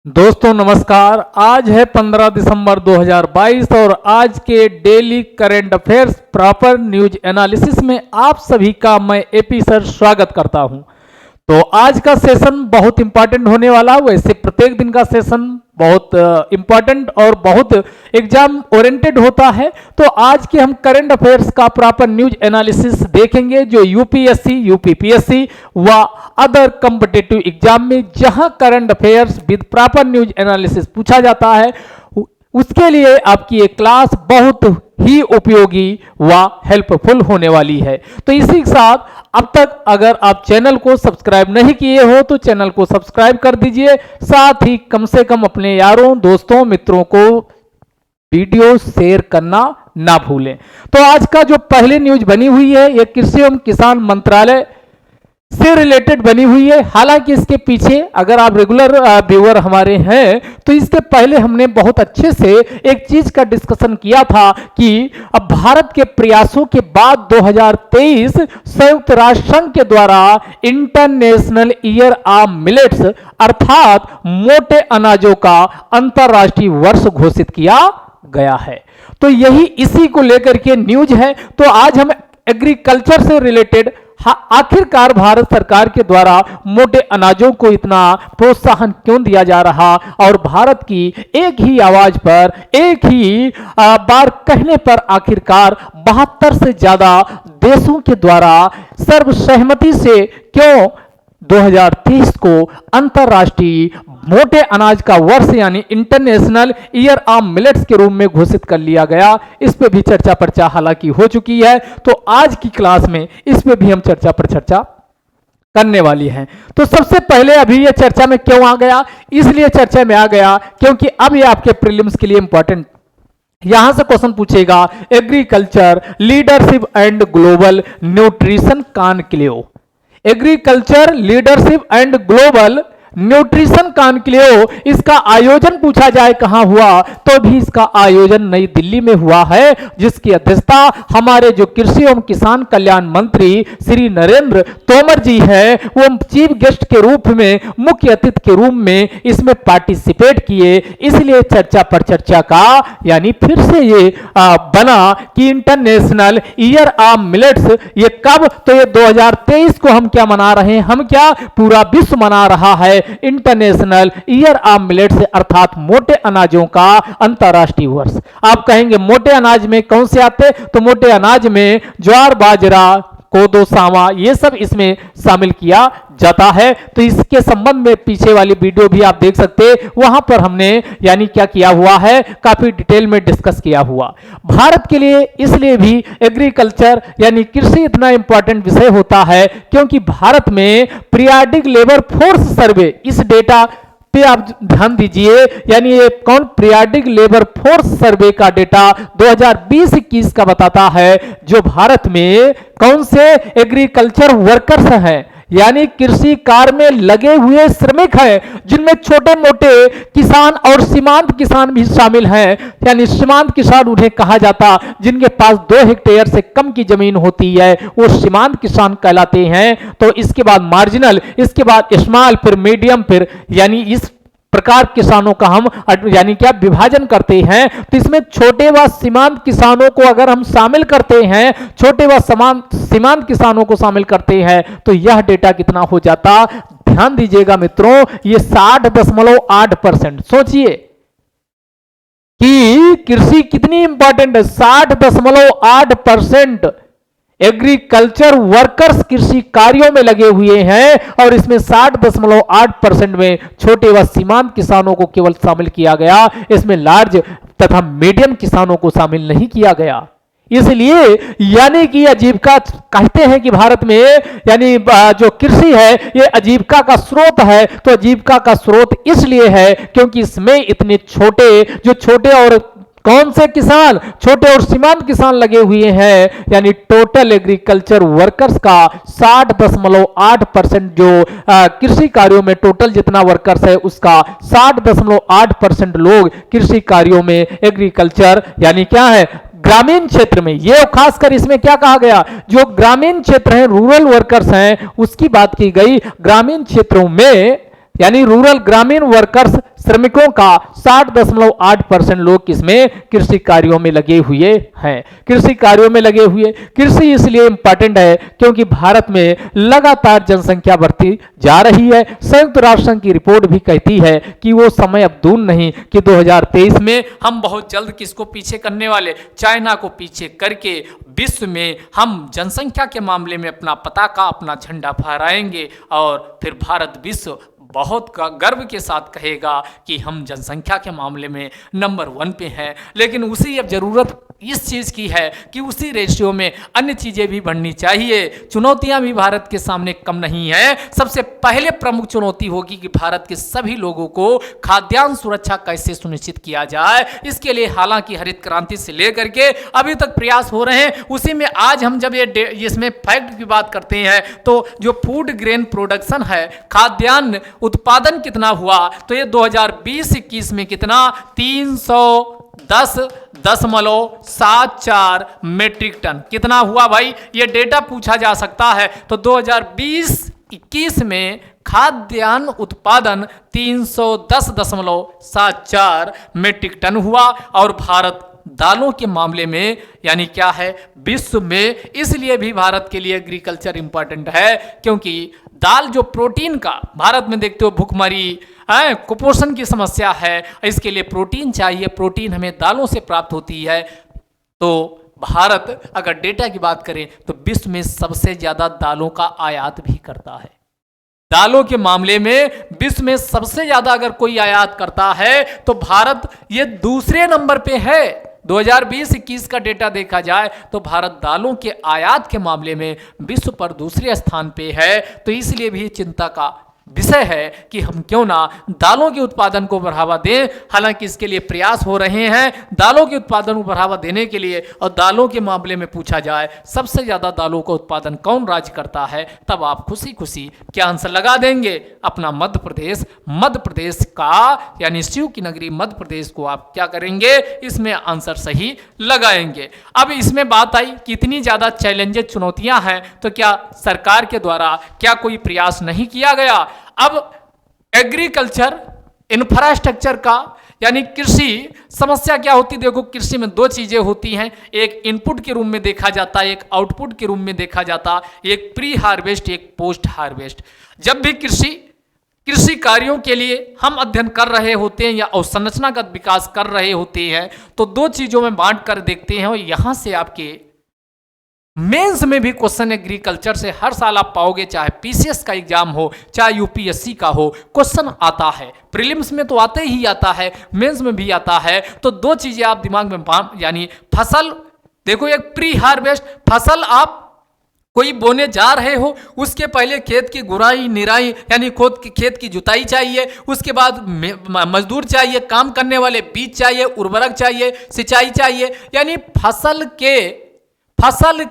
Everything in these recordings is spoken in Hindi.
दोस्तों नमस्कार। आज है 15 दिसंबर 2022 और आज के daily current affairs proper news analysis में आप सभी का मैं एपी सर स्वागत करता हूं। तो आज का सेशन बहुत इंपॉर्टेंट होने वाला। वैसे प्रत्येक दिन का सेशन बहुत इंपॉर्टेंट और बहुत एग्जाम ओरिएंटेड होता है। तो आज के हम करंट अफेयर्स का प्रॉपर न्यूज एनालिसिस देखेंगे जो यूपीएससी, यूपीपीएससी व अदर कॉम्पिटिटिव एग्जाम में जहां current affairs with proper news analysis पूछा जाता है, उसके लिए आपकी ये क्लास बहुत ही उपयोगी व हेल्पफुल होने वाली है। तो इसी के साथ अब तक अगर आप चैनल को सब्सक्राइब नहीं किए हो तो चैनल को सब्सक्राइब कर दीजिए। साथ ही कम से कम अपने यारों, दोस्तों, मित्रों को वीडियो शेयर करना ना भूलें। तो आज का जो पहली न्यूज बनी हुई है ये कृषि एवं किसान मंत्रालय से रिलेटेड बनी हुई है। हालांकि इसके पीछे अगर आप रेगुलर व्यूअर हमारे हैं तो इसके पहले हमने बहुत अच्छे से एक चीज का डिस्कशन किया था कि अब भारत के प्रयासों के बाद 2023 संयुक्त राष्ट्र संघ के द्वारा इंटरनेशनल ईयर ऑफ मिलेट्स अर्थात मोटे अनाजों का अंतरराष्ट्रीय वर्ष घोषित किया गया है। तो यही इसी को लेकर के न्यूज है। तो आज हम एग्रीकल्चर से रिलेटेड आखिरकार भारत सरकार के द्वारा मोटे अनाजों को इतना प्रोत्साहन क्यों दिया जा रहा और भारत की एक ही आवाज पर एक ही बार कहने पर आखिरकार 72 से ज्यादा देशों के द्वारा सर्वसहमति से क्यों 2030 को अंतरराष्ट्रीय मोटे अनाज का वर्ष यानी इंटरनेशनल ईयर ऑफ मिलेट्स के रूप में घोषित कर लिया गया, इस पे भी चर्चा पर्चा हालांकि हो चुकी है। तो आज की क्लास में इस पे भी हम चर्चा पर चर्चा करने वाली हैं। तो सबसे पहले अभी ये चर्चा में क्यों आ गया, इसलिए चर्चा में आ गया क्योंकि अब ये आपके प्रीलिम्स के लिए इंपॉर्टेंट यहां से क्वेश्चन पूछेगा। Agriculture leadership and global nutrition conclave, agriculture leadership and global nutrition conclave, इसका आयोजन पूछा जाए कहां हुआ तो भी इसका आयोजन नई दिल्ली में हुआ है, जिसकी अध्यक्षता हमारे जो कृषि एवं किसान कल्याण मंत्री श्री नरेंद्र तोमर जी है, वो चीफ गेस्ट के रूप में, मुख्य अतिथि के रूप में इसमें पार्टिसिपेट किए। इसलिए चर्चा पर चर्चा का यानी फिर से ये बना कि इंटरनेशनल ईयर ऑफ मिलेट्स ये कब, तो ये 2023 को हम क्या मना रहे हैं, हम क्या पूरा विश्व मना रहा है इंटरनेशनल ईयर ऑफ मिलेट्स अर्थात मोटे अनाजों का अंतरराष्ट्रीय वर्ष। आप कहेंगे मोटे अनाज में कौन से आते, तो मोटे अनाज में ज्वार, बाजरा, कोदो, सावा ये सब इसमें शामिल किया जाता है। तो इसके संबंध में पीछे वाली वीडियो भी आप देख सकते हैं, वहां पर हमने यानी क्या किया हुआ है, काफी डिटेल में डिस्कस किया हुआ। भारत के लिए इसलिए भी एग्रीकल्चर यानी कृषि इतना इंपॉर्टेंट विषय होता है क्योंकि भारत में पीरियडिक लेबर फोर्स सर्वे, इस डेटा पे आप ध्यान दीजिए, यानी ये कौन, पीरियडिक लेबर फोर्स सर्वे का डेटा 2020-21 का बताता है जो भारत में कौन से एग्रीकल्चर वर्कर्स हैं यानी कृषि कार्य में लगे हुए श्रमिक हैं, जिनमें छोटे मोटे किसान और सीमांत किसान भी शामिल हैं। यानी सीमांत किसान उन्हें कहा जाता जिनके पास 2 हेक्टेयर से कम की जमीन होती है, वो सीमांत किसान कहलाते हैं। तो इसके बाद मार्जिनल, इसके बाद स्मॉल, फिर मीडियम, फिर यानी इस प्रकार किसानों का हम यानी क्या विभाजन करते हैं। तो इसमें छोटे व सीमांत किसानों को अगर हम शामिल करते हैं, छोटे व सीमांत किसानों को शामिल करते हैं तो यह डेटा कितना हो जाता, ध्यान दीजिएगा मित्रों, ये 60.8%। सोचिए कि कृषि कितनी इंपॉर्टेंट है, 60.8% एग्रीकल्चर वर्कर्स कृषि कार्यों में लगे हुए हैं और इसमें 60.8% में छोटे व सीमांत किसानों को केवल शामिल किया गया, इसमें लार्ज तथा मीडियम किसानों को शामिल नहीं किया गया। इसलिए यानी कि आजीविका कहते हैं कि भारत में यानी जो कृषि है ये आजीविका का स्रोत है। तो आजीविका का स्रोत इसलिए है क्योंकि इसमें इतने छोटे और कौन से किसान, छोटे और सीमांत किसान लगे हुए हैं, यानी टोटल एग्रीकल्चर वर्कर्स का 60.8% जो कृषि कार्यों में टोटल जितना वर्कर्स है उसका 60.8% लोग कृषि कार्यों में एग्रीकल्चर यानी क्या है ग्रामीण क्षेत्र में, ये खासकर इसमें क्या कहा गया, जो ग्रामीण क्षेत्र है, रूरल वर्कर्स हैं, उसकी बात की गई। ग्रामीण क्षेत्रों में यानी रूरल ग्रामीण वर्कर्स श्रमिकों का 60.8% लोग किसमें कृषि कार्यों में लगे हुए हैं। कृषि कार्यों में लगे हुए, कृषि इसलिए इंपॉर्टेंट है क्योंकि भारत में लगातार जनसंख्या बढ़ती जा रही है। संयुक्त राष्ट्र संघ की रिपोर्ट भी कहती है कि वो समय अब दूर नहीं कि 2023 में हम बहुत जल्द किसको पीछे करने वाले, चाइना को पीछे करके विश्व में हम जनसंख्या के मामले में अपना पताका, अपना झंडा फहराएंगे और फिर भारत विश्व बहुत गर्व के साथ कहेगा कि हम जनसंख्या के मामले में नंबर 1 पे हैं। लेकिन उसी अब जरूरत इस चीज़ की है कि उसी रेशियो में अन्य चीज़ें भी बढ़नी चाहिए। चुनौतियां भी भारत के सामने कम नहीं है। सबसे पहले प्रमुख चुनौती होगी कि भारत के सभी लोगों को खाद्यान्न सुरक्षा कैसे सुनिश्चित किया जाए। इसके लिए हालांकि हरित क्रांति से लेकर के अभी तक प्रयास हो रहे हैं। उसी में आज हम जब ये इसमें फैक्ट की बात करते हैं तो जो फूड ग्रेन प्रोडक्शन है, खाद्यान्न उत्पादन कितना हुआ, तो ये 2020-21 में कितना 310.74 मीट्रिक टन कितना हुआ भाई, ये डेटा पूछा जा सकता है। तो 2020-21 में खाद्यान्न उत्पादन 310.74 मीट्रिक टन हुआ और भारत दालों के मामले में यानी क्या है विश्व में, इसलिए भी भारत के लिए एग्रीकल्चर इंपॉर्टेंट है क्योंकि दाल जो प्रोटीन का, भारत में देखते हो भुखमरी, कुपोषण की समस्या है, इसके लिए प्रोटीन चाहिए, प्रोटीन हमें दालों से प्राप्त होती है। तो भारत अगर डेटा की बात करें तो विश्व में सबसे ज्यादा दालों का आयात भी करता है। दालों के मामले में विश्व में सबसे ज्यादा अगर कोई आयात करता है तो भारत ये दूसरे नंबर पे है। 2020-21 का डेटा देखा जाए तो भारत दालों के आयात के मामले में विश्व पर दूसरे स्थान पे है। तो इसलिए भी चिंता का विषय है कि हम क्यों ना दालों के उत्पादन को बढ़ावा दें। हालांकि इसके लिए प्रयास हो रहे हैं दालों के उत्पादन को बढ़ावा देने के लिए। और दालों के मामले में पूछा जाए सबसे ज्यादा दालों का उत्पादन कौन राज्य करता है, तब आप खुशी खुशी क्या आंसर लगा देंगे, अपना मध्य प्रदेश। मध्य प्रदेश का यानी शिव की नगरी मध्य प्रदेश को आप क्या करेंगे, इसमें आंसर सही लगाएंगे। अब इसमें बात आई कि इतनी ज्यादा चैलेंजेस, चुनौतियां हैं, तो क्या सरकार के द्वारा क्या कोई प्रयास नहीं किया गया। अब एग्रीकल्चर इंफ्रास्ट्रक्चर का यानी कृषि समस्या क्या होती, देखो कृषि में 2 चीजें होती हैं, एक इनपुट के रूप में देखा जाता है, एक आउटपुट के रूप में देखा जाता, एक प्री हार्वेस्ट, एक पोस्ट हार्वेस्ट। जब भी कृषि कार्यों के लिए हम अध्ययन कर रहे होते हैं या अवसंरचनागत विकास कर रहे होते हैं तो 2 चीजों में बांट कर देखते हैं। और यहां से आपके मेंस में भी क्वेश्चन एग्रीकल्चर से हर साल आप पाओगे, चाहे पीसीएस का एग्जाम हो चाहे यूपीएससी का हो, क्वेश्चन आता है। प्रीलिम्स में तो आते ही आता है, मेंस में भी आता है। तो 2 चीजें आप दिमाग में यानी फसल, देखो एक प्री हार्वेस्ट, फसल आप कोई बोने जा रहे हो उसके पहले खेत की गुड़ाई निराई यानी खेत की जुताई चाहिए, उसके बाद मजदूर चाहिए, काम करने वाले, बीज चाहिए, उर्वरक चाहिए, सिंचाई चाहिए। यानी फसल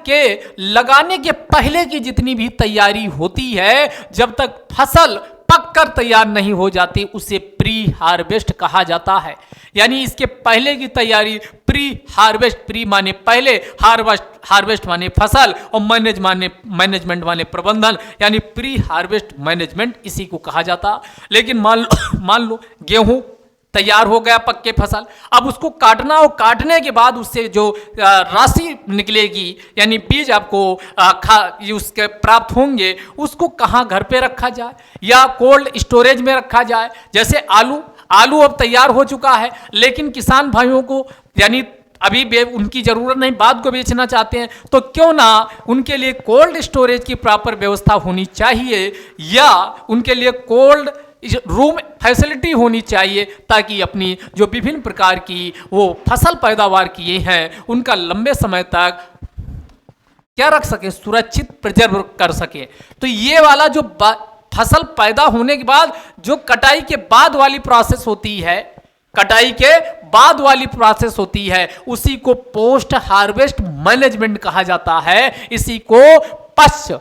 के लगाने के पहले की जितनी भी तैयारी होती है, जब तक फसल पककर तैयार नहीं हो जाती उसे प्री हार्वेस्ट कहा जाता है। यानी इसके पहले की तैयारी प्री हार्वेस्ट, प्री माने पहले, हार्वेस्ट माने फसल और मैनेजमेंट माने प्रबंधन, यानी प्री हार्वेस्ट मैनेजमेंट इसी को कहा जाता। लेकिन मान लो गेहूं तैयार हो गया, पक्के फसल, अब उसको काटना और काटने के बाद उससे जो राशि निकलेगी यानी बीज आपको उसके प्राप्त होंगे, उसको कहाँ घर पे रखा जाए या कोल्ड स्टोरेज में रखा जाए। जैसे आलू अब तैयार हो चुका है, लेकिन किसान भाइयों को यानी अभी उनकी जरूरत नहीं, बाद को बेचना चाहते हैं, तो क्यों ना उनके लिए कोल्ड स्टोरेज की प्रॉपर व्यवस्था होनी चाहिए या उनके लिए कोल्ड रूम फैसिलिटी होनी चाहिए, ताकि अपनी जो विभिन्न प्रकार की वो फसल पैदावार किए हैं उनका लंबे समय तक क्या रख सके, सुरक्षित प्रिजर्व कर सके। तो ये वाला जो फसल पैदा होने के बाद जो कटाई के बाद वाली प्रोसेस होती है, उसी को पोस्ट हार्वेस्ट मैनेजमेंट कहा जाता है। इसी को पश्च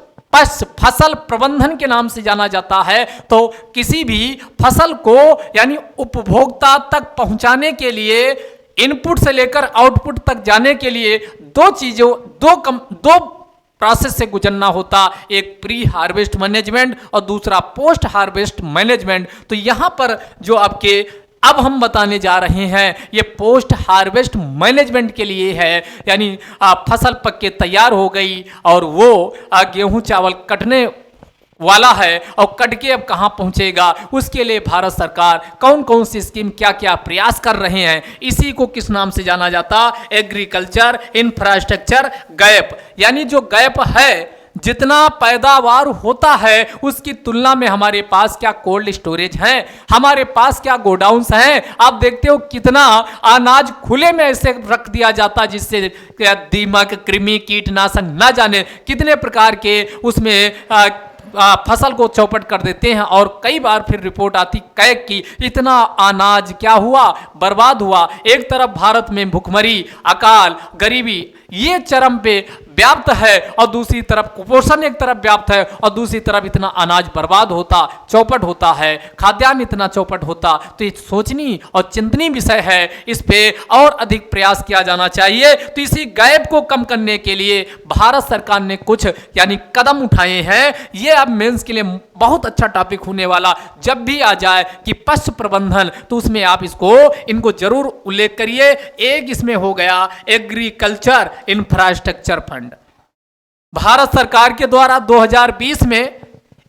फसल प्रबंधन के नाम से जाना जाता है। तो किसी भी फसल को यानी उपभोक्ता तक पहुंचाने के लिए, इनपुट से लेकर आउटपुट तक जाने के लिए 2 प्रोसेस से गुजरना होता, एक प्री हार्वेस्ट मैनेजमेंट और दूसरा पोस्ट हार्वेस्ट मैनेजमेंट। तो यहां पर जो आपके अब हम बताने जा रहे हैं ये पोस्ट हार्वेस्ट मैनेजमेंट के लिए है, यानी फसल पक के तैयार हो गई और वो गेहूं चावल कटने वाला है और कट के अब कहां पहुंचेगा, उसके लिए भारत सरकार कौन कौन सी स्कीम क्या क्या प्रयास कर रहे हैं, इसी को किस नाम से जाना जाता, एग्रीकल्चर इंफ्रास्ट्रक्चर गैप। यानी जो गैप है, जितना पैदावार होता है उसकी तुलना में हमारे पास क्या कोल्ड स्टोरेज है, हमारे पास क्या गोडाउन्स हैं। आप देखते हो कितना अनाज खुले में ऐसे रख दिया जाता जिससे दीमक, कृमि, कीटनाशक ना जाने कितने प्रकार के उसमें फसल को चौपट कर देते हैं और कई बार फिर रिपोर्ट आती कैग की इतना अनाज क्या हुआ, बर्बाद हुआ। एक तरफ भारत में भुखमरी, अकाल, गरीबी ये चरम पे व्याप्त है और दूसरी तरफ कुपोषण एक तरफ व्याप्त है और दूसरी तरफ इतना अनाज बर्बाद होता, चौपट होता है, खाद्यान्न इतना चौपट होता। तो ये सोचनी और चिंतनीय विषय है, इस पे और अधिक प्रयास किया जाना चाहिए। तो इसी गैप को कम करने के लिए भारत सरकार ने कुछ यानी कदम उठाए हैं। ये अब मेंस के लिए बहुत अच्छा टॉपिक होने वाला, जब भी आ जाए कि पशु प्रबंधन तो उसमें आप इनको जरूर उल्लेख करिए। एक इसमें हो गया एग्रीकल्चर इंफ्रास्ट्रक्चर फंड। भारत सरकार के द्वारा 2020 में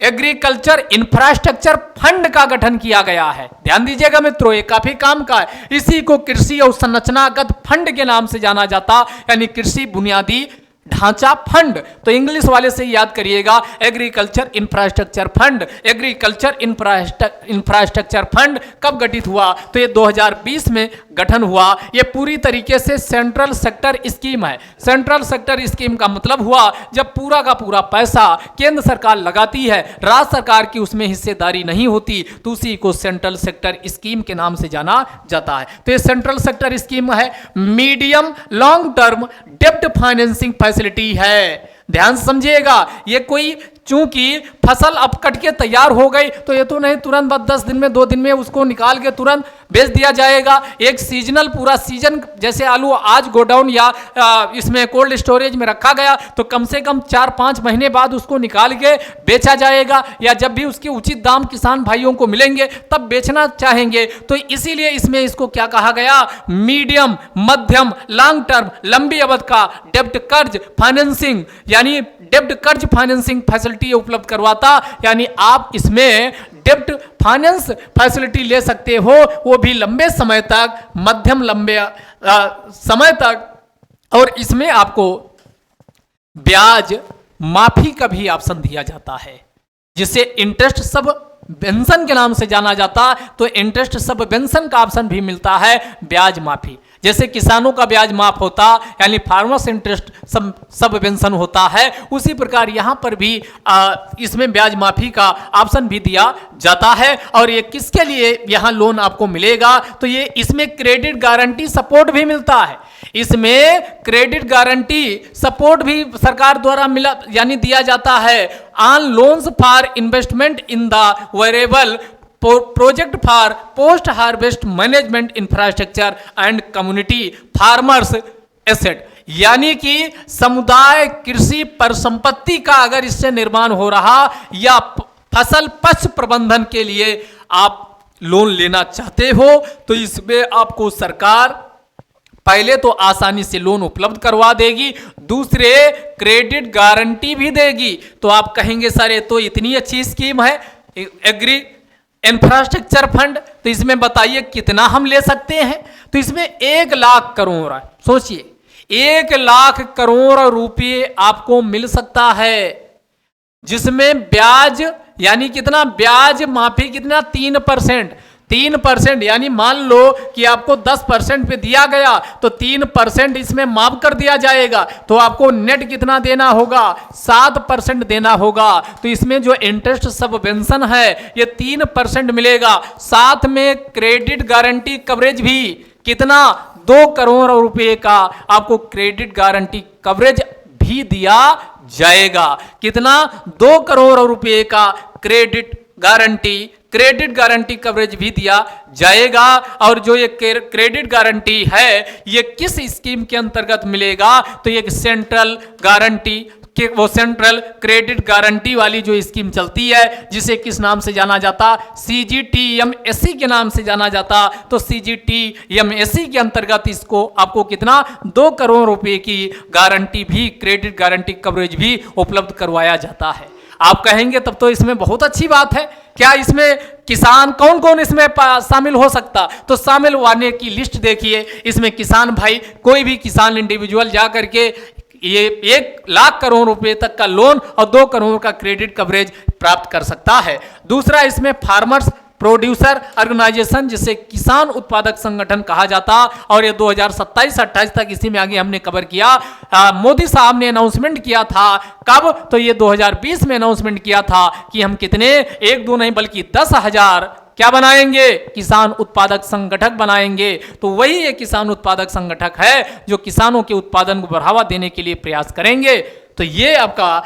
एग्रीकल्चर इंफ्रास्ट्रक्चर फंड का गठन किया गया है। ध्यान दीजिएगा मित्रों, ये काफी काम का है। इसी को कृषि और संरचनागत फंड के नाम से जाना जाता, यानी कृषि बुनियादी ढांचा फंड। तो इंग्लिश वाले से याद करिएगा, agriculture infrastructure fund. Agriculture infrastructure fund कब गठित हुआ, तो ये 2020 में गठन हुआ। ये पूरी तरीके से सेंट्रल सेक्टर स्कीम है। सेंट्रल सेक्टर स्कीम का मतलब हुआ जब पूरा का पूरा पैसा केंद्र सरकार लगाती है, राज्य सरकार की उसमें हिस्सेदारी नहीं होती, तो उसी को सेंट्रल सेक्टर स्कीम के नाम से जाना जाता है। तो ये सेंट्रल सेक्टर स्कीम है, मीडियम लॉन्ग टर्म डेब्ट फाइनेंसिंग फैसिलिटी है। ध्यान समझिएगा, ये कोई चूंकि फसल अब कट के तैयार हो गई तो ये तो नहीं तुरंत 10 दिन में 2 दिन में उसको निकाल के तुरंत बेच दिया जाएगा। एक सीजनल पूरा सीजन, जैसे आलू आज गोडाउन या इसमें कोल्ड स्टोरेज में रखा गया तो कम से कम 4-5 महीने बाद उसको निकाल के बेचा जाएगा, या जब भी उसके उचित दाम किसान भाइयों को मिलेंगे तब बेचना चाहेंगे। तो इसीलिए इसमें इसको क्या कहा गया, मीडियम मध्यम लॉन्ग टर्म लंबी अवधि का डेब्ट कर्ज फाइनेंसिंग, यानी डेब्ट कर्ज फाइनेंसिंग फैसिलिटी उपलब्ध करवाता। यानी आप इसमें डेब्ट फाइनेंस फैसिलिटी ले सकते हो, वो भी लंबे समय तक, मध्यम लंबे समय तक, और इसमें आपको ब्याज माफी का भी ऑप्शन दिया जाता है, जिसे इंटरेस्ट सबवेंशन के नाम से जाना जाता। तो इंटरेस्ट सबवेंशन का ऑप्शन भी मिलता है, ब्याज माफी। जैसे किसानों का ब्याज माफ होता, यानी फार्मर्स इंटरेस्ट सबवेंशन होता है, उसी प्रकार यहां पर भी इसमें ब्याज माफी का ऑप्शन भी दिया जाता है। और ये किसके लिए यहां लोन आपको मिलेगा, तो ये इसमें क्रेडिट गारंटी सपोर्ट भी मिलता है। इसमें क्रेडिट गारंटी सपोर्ट भी सरकार द्वारा मिला, यानी दिया जाता है on loans for investment in the variable project for post harvest management infrastructure and community farmers asset. यानी कि समुदाय कृषि परिसंपत्ति का अगर इससे निर्माण हो रहा या फसल पशु प्रबंधन के लिए आप लोन लेना चाहते हो तो इसमें आपको सरकार पहले तो आसानी से लोन उपलब्ध करवा देगी, दूसरे क्रेडिट गारंटी भी देगी। तो आप कहेंगे सर ये तो इतनी अच्छी स्कीम है एग्री इंफ्रास्ट्रक्चर फंड, तो इसमें बताइए कितना हम ले सकते हैं। तो इसमें 1 लाख करोड़, सोचिए 1 लाख करोड़ रुपए आपको मिल सकता है, जिसमें ब्याज यानी कितना, ब्याज माफी कितना 3%, यानी मान लो कि आपको 10% पे दिया गया तो 3% इसमें माफ कर दिया जाएगा, तो आपको नेट कितना देना होगा, 7% देना होगा। तो इसमें जो इंटरेस्ट सबवेंशन है ये 3% मिलेगा, साथ में क्रेडिट गारंटी कवरेज भी कितना, 2 करोड़ रुपए का आपको क्रेडिट गारंटी कवरेज भी दिया जाएगा। कितना, 2 करोड़ रुपए का क्रेडिट गारंटी कवरेज भी दिया जाएगा। और जो ये क्रेडिट गारंटी है ये किस स्कीम के अंतर्गत मिलेगा, तो ये सेंट्रल गारंटी कि वो सेंट्रल क्रेडिट गारंटी वाली जो स्कीम चलती है, जिसे किस नाम से जाना जाता, CGTMSE के नाम से जाना जाता। तो CGTMSE के अंतर्गत इसको आपको कितना 2 करोड़ रुपए की गारंटी भी, क्रेडिट गारंटी कवरेज भी उपलब्ध करवाया जाता है। आप कहेंगे तब तो इसमें बहुत अच्छी बात है, क्या इसमें किसान कौन कौन इसमें शामिल हो सकता? तो शामिल होने की लिस्ट देखिए। इसमें किसान भाई, कोई भी किसान इंडिविजुअल जा करके ये 1 लाख करोड़ रुपए तक का लोन और 2 करोड़ का क्रेडिट कवरेज प्राप्त कर सकता है। दूसरा, इसमें फार्मर्स प्रोड्यूसर ऑर्गेनाइजेशन, जिसे किसान उत्पादक संगठन कहा जाता, और ये 2027-28 तक इसी में आगे हमने कवर किया। मोदी साहब ने अनाउंसमेंट किया था, कब? तो ये 2020 में अनाउंसमेंट किया था कि हम कितने 1-2 नहीं बल्कि 10,000 क्या बनाएंगे? किसान उत्पादक संगठक बनाएंगे। तो वही ये किसान उत्पादक संगठक है जो किसानों के उत्पादन को बढ़ावा देने के लिए प्रयास करेंगे। तो ये आपका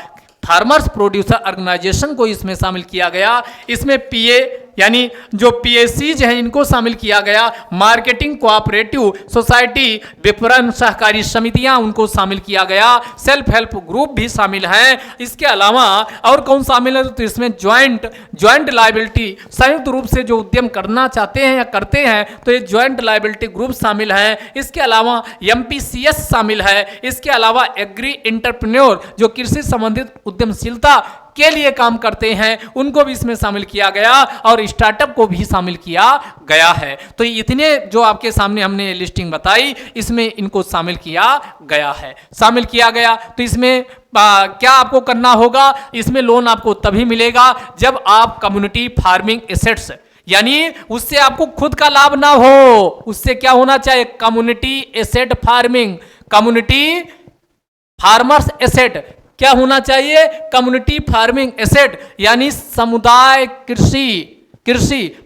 फार्मर्स प्रोड्यूसर ऑर्गेनाइजेशन को इसमें शामिल किया गया। इसमें पीए यानी जो पीएसीज हैं इनको शामिल किया गया। मार्केटिंग कोऑपरेटिव सोसाइटी, विपणन सहकारी समितियां, उनको शामिल किया गया। सेल्फ हेल्प ग्रुप भी शामिल हैं। इसके अलावा और कौन शामिल है? तो इसमें ज्वाइंट लायबिलिटी, संयुक्त रूप से जो उद्यम करना चाहते हैं या करते हैं तो ये ज्वाइंट लायबिलिटी ग्रुप शामिल है। इसके अलावा MPCS शामिल है। इसके अलावा एग्री एंटरप्रेन्योर, जो कृषि संबंधित उद्यमशीलता के लिए काम करते हैं, उनको भी इसमें शामिल किया गया, और स्टार्टअप को भी शामिल किया गया है। तो इतने जो आपके सामने हमने लिस्टिंग बताई, इसमें इनको शामिल किया गया है। शामिल किया गया तो इसमें क्या आपको करना होगा? इसमें लोन आपको तभी मिलेगा जब आप कम्युनिटी फार्मिंग एसेट्स, यानी उससे आपको खुद का लाभ ना हो, उससे क्या होना चाहिए? Community asset farming, community farmers asset क्या होना चाहिए? कम्युनिटी फार्मिंग एसेट, यानी समुदाय कृषि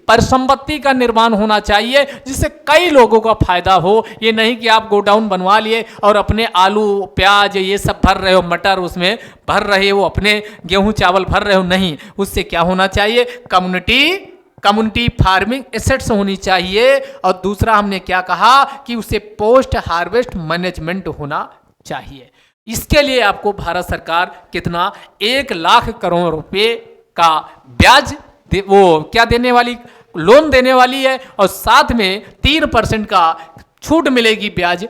परिसंपत्ति का निर्माण होना चाहिए, जिससे कई लोगों का फायदा हो। ये नहीं कि आप गोडाउन बनवा लिए और अपने आलू प्याज ये सब भर रहे हो, मटर उसमें भर रहे हो, अपने गेहूं चावल भर रहे हो, नहीं। उससे क्या होना चाहिए? कम्युनिटी फार्मिंग एसेट्स होनी चाहिए। और दूसरा हमने क्या कहा कि उसे पोस्ट हार्वेस्ट मैनेजमेंट होना चाहिए। इसके लिए आपको भारत सरकार कितना 1 लाख करोड़ रुपए का ब्याज वो क्या देने वाली, लोन देने वाली है, और साथ में 3% का छूट मिलेगी। ब्याज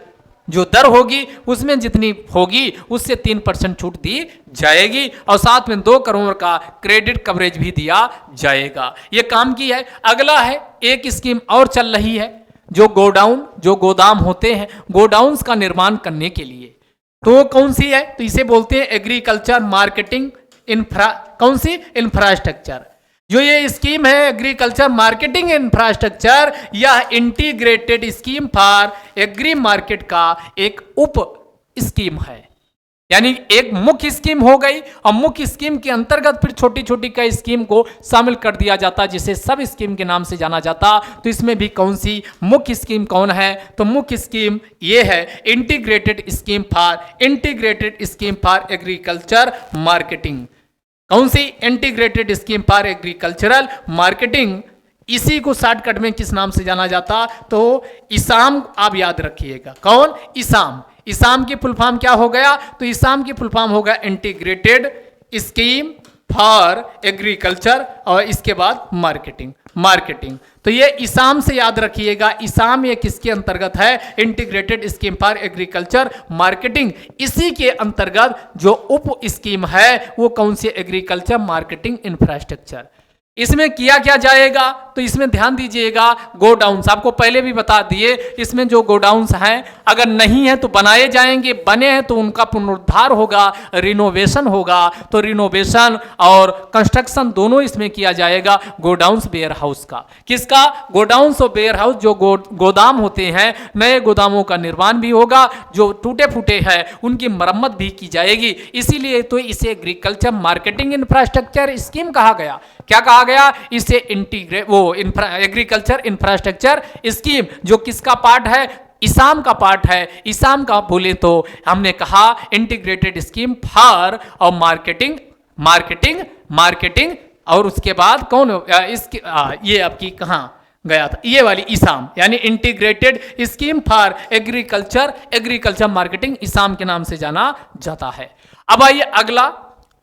जो दर होगी उसमें जितनी होगी उससे 3% छूट दी जाएगी, और साथ में 2 करोड़ का क्रेडिट कवरेज भी दिया जाएगा। ये काम की है। अगला है, एक स्कीम और चल रही है, जो गोदाम होते हैं, गोडाउन्स का निर्माण करने के लिए। तो कौन सी है? तो इसे बोलते हैं एग्रीकल्चर मार्केटिंग इंफ्रास्ट्रक्चर। जो ये स्कीम है एग्रीकल्चर मार्केटिंग इंफ्रास्ट्रक्चर, यह integrated scheme for agri market का एक उप स्कीम है। यानी एक मुख्य स्कीम हो गई, और मुख्य स्कीम के अंतर्गत फिर छोटी छोटी कई स्कीम को शामिल कर दिया जाता, जिसे सब स्कीम के नाम से जाना जाता। तो इसमें भी कौन सी मुख्य स्कीम कौन है? तो मुख्य स्कीम ये है integrated scheme for agriculture marketing. कौन सी? Integrated scheme for agricultural marketing. इसी को शॉर्टकट में किस नाम से जाना जाता? तो इसाम। आप याद रखिएगा, कौन? इसाम। इसाम की फुल फॉर्म क्या हो गया? तो इसाम की फुल फॉर्म होगा इंटीग्रेटेड स्कीम फॉर एग्रीकल्चर, और इसके बाद मार्केटिंग। तो ये इसाम से याद रखिएगा। इसाम ये किसके अंतर्गत है? Integrated scheme for agriculture marketing. इसी के अंतर्गत जो उप स्कीम है वो कौन सी? Agriculture marketing infrastructure. इसमें किया क्या जाएगा? तो इसमें ध्यान दीजिएगा, गोडाउन्स आपको पहले भी बता दिए। इसमें जो गोडाउन्स हैं अगर नहीं है तो बनाए जाएंगे, बने हैं तो उनका पुनरुद्धार होगा, रिनोवेशन होगा। तो रिनोवेशन और कंस्ट्रक्शन दोनों इसमें किया जाएगा गोडाउन्स वेयर हाउस का। किसका? गोडाउन्स और वेयर हाउस, जो गोदाम होते हैं, नए गोदामों का निर्माण भी होगा, जो टूटे फूटे हैं उनकी मरम्मत भी की जाएगी। इसीलिए तो इसे एग्रीकल्चर मार्केटिंग इंफ्रास्ट्रक्चर स्कीम कहा गया। क्या कहा गया? इसे एग्रीकल्चर इंफ्रास्ट्रक्चर स्कीम, जो किसका पार्ट है? इसाम का पार्ट है। इसाम का बोले तो हमने कहा इंटीग्रेटेड स्कीम फॉर और मार्केटिंग, और उसके बाद कौन इसकी ये आपकी कहाँ गया था? ये वाली इसाम, यानी integrated scheme for agriculture marketing, ISAM के नाम से जाना जाता है। अब आइए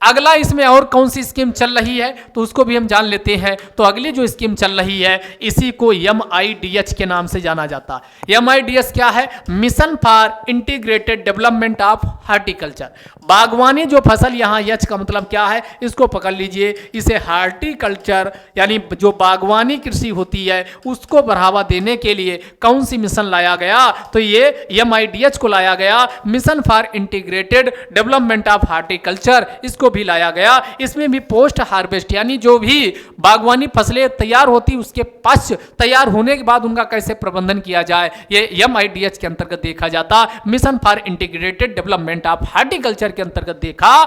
अगला इसमें और कौन सी स्कीम चल रही है तो उसको भी हम जान लेते हैं। तो अगली जो स्कीम चल रही है इसी को MIDH के नाम से जाना जाता है। MIDH क्या है? Mission for integrated development of horticulture. बागवानी जो फसल, यहाँ यच का मतलब क्या है, इसको पकड़ लीजिए। इसे हार्टिकल्चर यानी जो बागवानी कृषि होती है उसको बढ़ावा देने के लिए कौन सी मिशन लाया गया? तो ये MIDH को लाया गया, mission for integrated development of horticulture, इसको भी लाया गया। इसमें भी पोस्ट हार्वेस्ट यानी जो भी बागवानी फसलें तैयार होती उसके पश्चात तैयार होने के बाद उनका कैसे प्रबंधन किया जाए, ये MIDH के अंतर्गत देखा जाता, mission for integrated development of horticulture के अंतर्गत देखा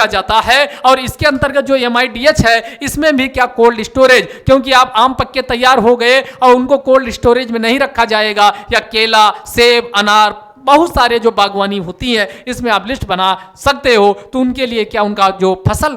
जाता है। और इसके अंतर्गत जो MIDH है इसमें भी क्या, कोल्ड स्टोरेज, क्योंकि आप आम पक्के तैयार हो गए और उनको कोल्ड स्टोरेज में नहीं रखा जाएगा, या केला, सेब, अनार, बहुत सारे जो बागवानी होती है इसमें आप लिस्ट बना सकते हो। तो उनके लिए क्या, उनका जो फसल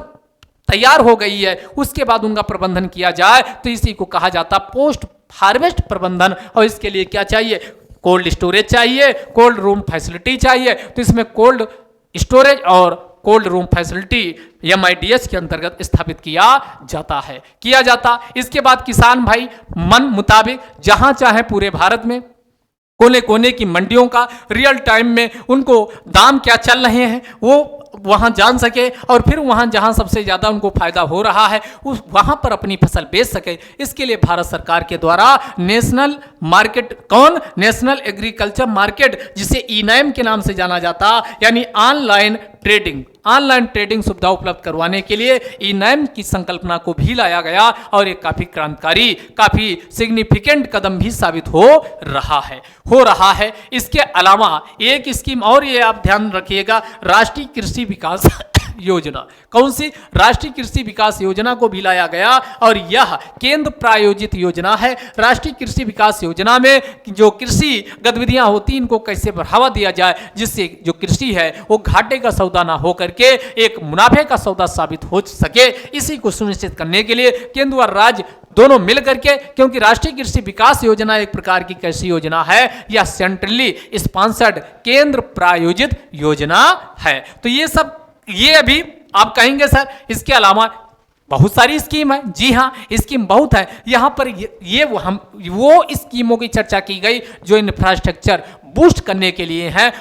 तैयार हो गई है उसके बाद उनका प्रबंधन किया जाए, तो इसी को कहा जाता पोस्ट हार्वेस्ट प्रबंधन। और इसके लिए क्या चाहिए? कोल्ड स्टोरेज चाहिए, कोल्ड रूम फैसिलिटी चाहिए। तो इसमें कोल्ड स्टोरेज और कोल्ड रूम फैसिलिटी MIDH के अंतर्गत स्थापित किया जाता। इसके बाद किसान भाई मन मुताबिक जहां चाहे पूरे भारत में कोने कोने की मंडियों का रियल टाइम में उनको दाम क्या चल रहे हैं वो वहां जान सके, और फिर वहां जहां सबसे ज्यादा उनको फायदा हो रहा है उस वहां पर अपनी फसल बेच सके। इसके लिए भारत सरकार के द्वारा नेशनल एग्रीकल्चर मार्केट, जिसे E-NAM के नाम से जाना जाता, यानी ऑनलाइन ट्रेडिंग सुविधा उपलब्ध करवाने के लिए E-NAM की संकल्पना को भी लाया गया, और एक काफी क्रांतिकारी, काफी सिग्निफिकेंट कदम भी साबित हो रहा है। इसके अलावा एक स्कीम और, ये आप ध्यान रखिएगा, राष्ट्रीय कृषि विकास योजना। कौन सी? राष्ट्रीय कृषि विकास योजना को भी लाया गया, और यह केंद्र प्रायोजित योजना है। राष्ट्रीय कृषि विकास योजना में जो कृषि गतिविधियां होती इनको कैसे बढ़ावा दिया जाए, जिससे जो कृषि है वो घाटे का सौदा ना हो करके एक मुनाफे का सौदा साबित हो सके। इसी को सुनिश्चित करने के लिए केंद्र और राज्य दोनों मिल करके, क्योंकि राष्ट्रीय कृषि विकास योजना एक प्रकार की कैसी योजना है, यह सेंट्रली स्पॉन्सर्ड, केंद्र प्रायोजित योजना है। तो ये अभी आप कहेंगे सर इसके अलावा बहुत सारी स्कीम है। जी हाँ, स्कीम बहुत है। यहाँ पर वो स्कीमों की चर्चा की गई जो इंफ्रास्ट्रक्चर बूस्ट करने के लिए हैं,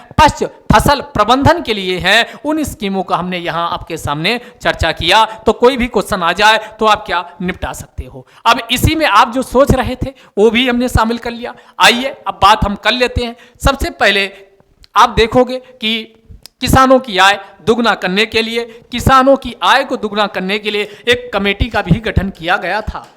फसल प्रबंधन के लिए हैं, उन स्कीमों का हमने यहाँ आपके सामने चर्चा किया। तो कोई भी क्वेश्चन आ जाए तो आप क्या निपटा सकते हो। अब इसी में आप जो सोच रहे थे वो भी हमने शामिल कर लिया। आइए अब बात हम कर लेते हैं। सबसे पहले आप देखोगे कि किसानों की आय दुगना करने के लिए, किसानों की आय को दुगना करने के लिए एक कमेटी का भी गठन किया गया था।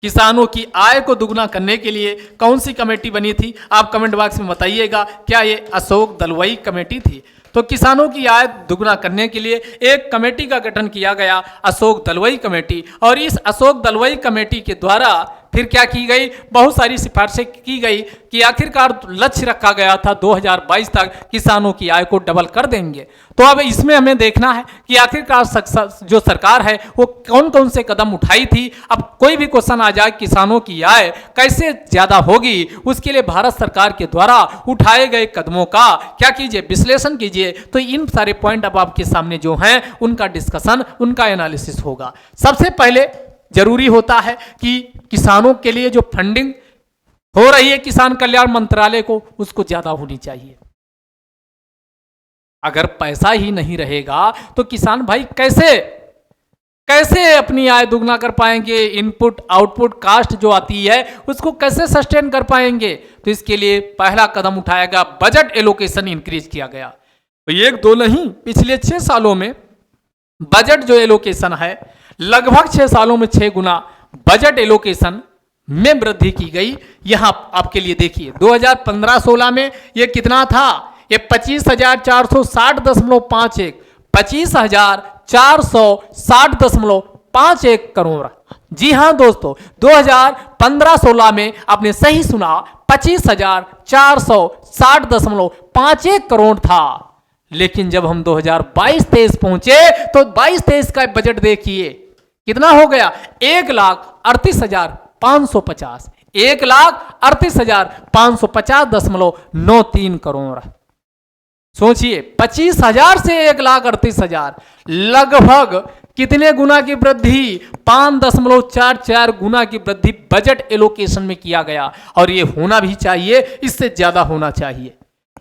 किसानों की आय को दुगना करने के लिए कौन सी कमेटी बनी थी? आप कमेंट बॉक्स में बताइएगा। क्या ये अशोक दलवाई कमेटी थी? तो किसानों की आय दुगना करने के लिए एक कमेटी का गठन किया गया, अशोक दलवाई कमेटी। और इस अशोक दलवाई कमेटी के द्वारा फिर क्या की गई, बहुत सारी सिफारिशें की गई कि आखिरकार लक्ष्य रखा गया था 2022 तक किसानों की आय को डबल कर देंगे। तो अब इसमें हमें देखना है कि आखिरकार जो सरकार है वो कौन कौन से कदम उठाई थी। अब कोई भी क्वेश्चन आ जाए किसानों की आय कैसे ज्यादा होगी, उसके लिए भारत सरकार के द्वारा उठाए गए कदमों का क्या कीजिए, विश्लेषण कीजिए। तो इन सारे पॉइंट अब आपके सामने जो हैं उनका डिस्कशन, उनका एनालिसिस होगा। सबसे पहले जरूरी होता है कि किसानों के लिए जो फंडिंग हो रही है किसान कल्याण मंत्रालय को, उसको ज्यादा होनी चाहिए। अगर पैसा ही नहीं रहेगा तो किसान भाई कैसे अपनी आय दुगना कर पाएंगे, इनपुट आउटपुट कास्ट जो आती है उसको कैसे सस्टेन कर पाएंगे। तो इसके लिए पहला कदम उठाया गया, बजट एलोकेशन इंक्रीज किया गया। तो एक दो नहीं, पिछले 6 सालों में बजट जो एलोकेशन है लगभग 6 सालों में 6 गुना बजट एलोकेशन में वृद्धि की गई। यहां आपके लिए देखिए 2015-16 में यह कितना था, ये 25,460.51 25,460.51 करोड़। जी हां दोस्तों, 2015-16 में आपने सही सुना, 25,460.51 करोड़ था। लेकिन जब हम 2022-23 पहुंचे तो 22-23 का बजट देखिए कितना हो गया, 1,38,550 1,38,550.93 करोड़। सोचिए 25,000 से 1,38,000, लगभग कितने गुना की वृद्धि? 5.44 गुना की वृद्धि बजट एलोकेशन में किया गया। और ये होना भी चाहिए, इससे ज्यादा होना चाहिए।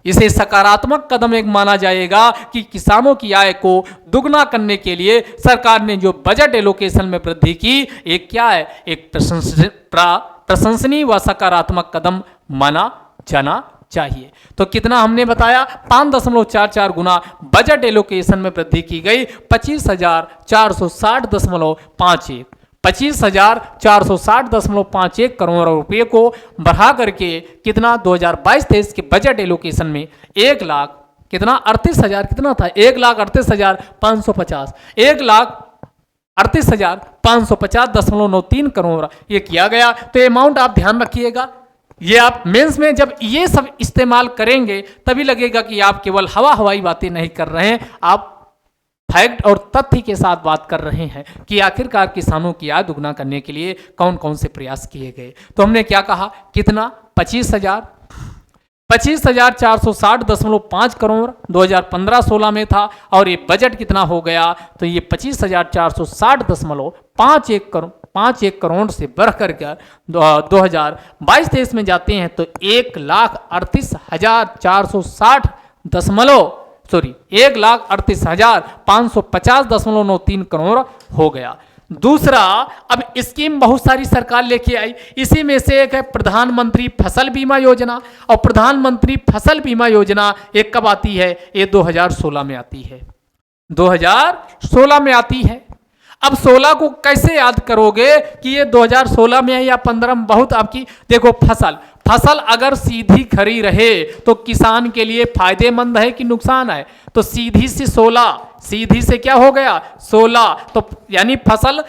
इसे सकारात्मक कदम एक माना जाएगा कि किसानों की आय को दुगना करने के लिए सरकार ने जो बजट एलोकेशन में वृद्धि की, एक क्या है? एक प्रशंसनीय व सकारात्मक कदम माना जाना चाहिए। तो कितना हमने बताया? 5.44 गुना बजट एलोकेशन में वृद्धि की गई, 25,460.51 25,460.51 करोड़ रुपए को बढ़ा करके कितना 2022-23 के बजट एलोकेशन में 1 लाख कितना 38,000 कितना था? 1,38,550 1,38,550.93 करोड़ ये किया गया। तो अमाउंट आप ध्यान रखिएगा। ये आप मेंस में जब ये सब इस्तेमाल करेंगे तभी लगेगा कि आप केवल हवाई बातें नहीं कर रहे हैं, आप फैक्ट और तथ्य के साथ बात कर रहे हैं कि आखिरकार किसानों की आय दुगना करने के लिए कौन कौन से प्रयास किए गए। तो हमने क्या कहा? कितना? 25,460.5 करोड़ 2015-16 में था। और ये बजट कितना हो गया? तो ये 25,460.51 करोड़ से बढ़कर 2022-23 में जाते हैं तो 1,38,550.93 करोड़ हो गया। दूसरा, अब स्कीम बहुत सारी सरकार लेके आई, इसी में से एक है प्रधानमंत्री फसल बीमा योजना। और प्रधानमंत्री फसल बीमा योजना एक कब आती है? ये 2016 में आती है, 2016 में आती है। अब 16 को कैसे याद करोगे कि ये 2016 में है या 15 में? बहुत आपकी देखो, फसल अगर सीधी खड़ी रहे तो किसान के लिए फायदेमंद है कि नुकसान है? तो सीधी से 16, सीधी से क्या हो गया? 16। तो यानी फसल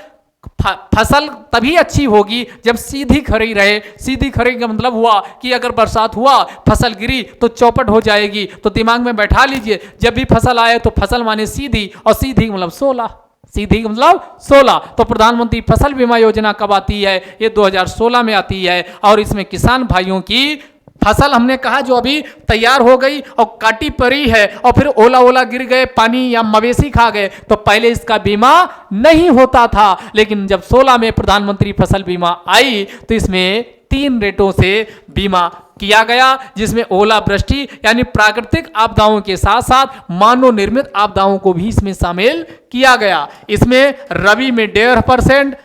तभी अच्छी होगी जब सीधी खड़ी रहे। सीधी खड़ी का मतलब हुआ कि अगर बरसात हुआ, फसल गिरी तो चौपट हो जाएगी। तो दिमाग में बैठा लीजिए, जब भी फसल आए तो फसल माने सीधी, और सीधी मतलब 16, सीधी मतलब 16। तो प्रधानमंत्री फसल बीमा योजना कब आती है? ये 2016 में आती है। और इसमें किसान भाइयों की फसल हमने कहा जो अभी तैयार हो गई और काटी पड़ी है और फिर ओला गिर गए, पानी या मवेशी खा गए, तो पहले इसका बीमा नहीं होता था। लेकिन जब 16 में प्रधानमंत्री फसल बीमा आई तो इसमें 3 रेटों से बीमा किया गया, जिसमें ओलावृष्टि यानी प्राकृतिक आपदाओं के साथ साथ मानव निर्मित आपदाओं को भी इसमें शामिल किया गया। इसमें रबी में 1.5%,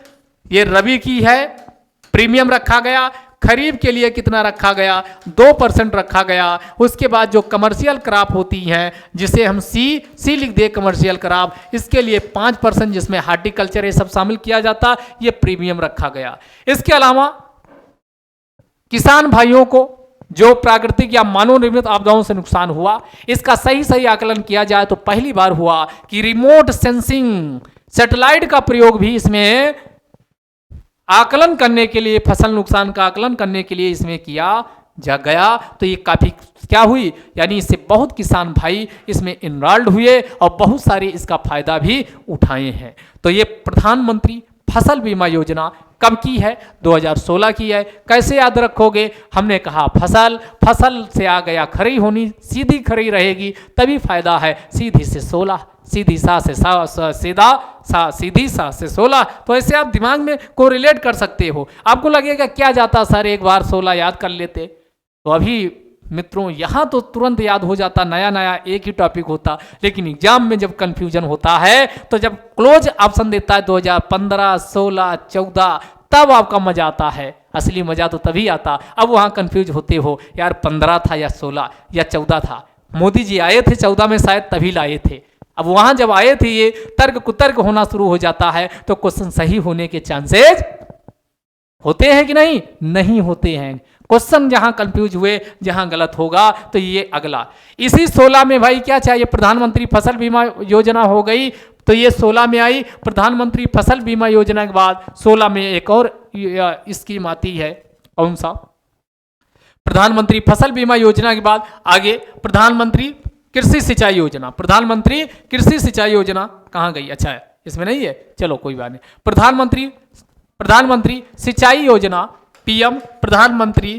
ये रबी की है, प्रीमियम रखा गया। खरीफ के लिए कितना रखा गया? 2% रखा गया। उसके बाद जो कमर्शियल क्रॉप होती हैं, जिसे हम सी लिख दे कमर्शियल क्रॉप, इसके लिए 5%, जिसमें हार्टिकल्चर ये सब शामिल किया जाता, ये प्रीमियम रखा गया। इसके अलावा किसान भाइयों को जो प्राकृतिक या मानव निर्मित आपदाओं से नुकसान हुआ, इसका सही आकलन किया जाए तो पहली बार हुआ कि रिमोट सेंसिंग सैटेलाइट का प्रयोग भी इसमें आकलन करने के लिए, फसल नुकसान का आकलन करने के लिए इसमें किया जा गया। तो ये काफी क्या हुई, यानी इससे बहुत किसान भाई इसमें इनरोल्ड हुए और बहुत सारे इसका फायदा भी उठाए हैं। तो ये प्रधानमंत्री फसल बीमा योजना कब की है? 2016 की है। कैसे याद रखोगे? हमने कहा फसल से आ गया खड़ी होनी, सीधी खड़ी रहेगी तभी फायदा है। सीधी से 16, सीधी सा से सीधी सा से 16। तो ऐसे आप दिमाग में कोरिलेट कर सकते हो। आपको लगेगा क्या जाता सर, एक बार 16 याद कर लेते। तो अभी मित्रों यहाँ तो तुरंत याद हो जाता, नया एक ही टॉपिक होता, लेकिन एग्जाम में जब कंफ्यूजन होता है तो जब क्लोज ऑप्शन देता है 2015, 16, 14, तब आपका मजा आता है। असली मजा तो तभी आता। अब वहाँ कंफ्यूज होते हो, यार 15 था या 16 या 14 था। मोदी जी आए थे 14 में शायद, तभी लाए थे। अब वहाँ जब आए थे ये तर्क कुतर्क होना शुरू हो जाता है, तो क्वेश्चन सही होने के चांसेस होते हैं कि नहीं? नहीं होते हैं। क्वेश्चन जहां कंफ्यूज हुए, जहां गलत होगा तो ये अगला। इसी 16 में भाई क्या चाहिए? प्रधानमंत्री फसल बीमा योजना हो गई, तो ये 16 में आई। प्रधानमंत्री फसल बीमा योजना के बाद 16 में एक और स्कीम आती है, कौन सा? प्रधानमंत्री फसल बीमा योजना के बाद आगे प्रधानमंत्री कृषि सिंचाई योजना। प्रधानमंत्री कृषि सिंचाई योजना कहाँ गई? अच्छा है, इसमें नहीं है, चलो कोई बात नहीं। प्रधानमंत्री सिंचाई योजना, पीएम प्रधानमंत्री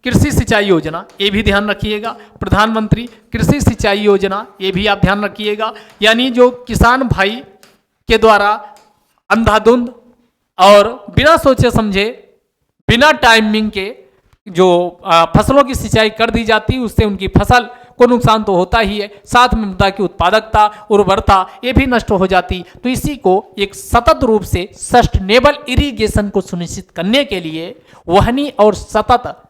कृषि सिंचाई योजना, ये भी ध्यान रखिएगा। प्रधानमंत्री कृषि सिंचाई योजना, ये भी आप ध्यान रखिएगा। यानी जो किसान भाई के द्वारा अंधाधुंध और बिना सोचे समझे, बिना टाइमिंग के जो फसलों की सिंचाई कर दी जाती, उससे उनकी फसल को नुकसान तो होता ही है, साथ में मृदा की उत्पादकता, उर्वरता ये भी नष्ट हो जाती। तो इसी को एक सतत रूप से सस्टेनेबल इरिगेशन को सुनिश्चित करने के लिए, वहनी और सतत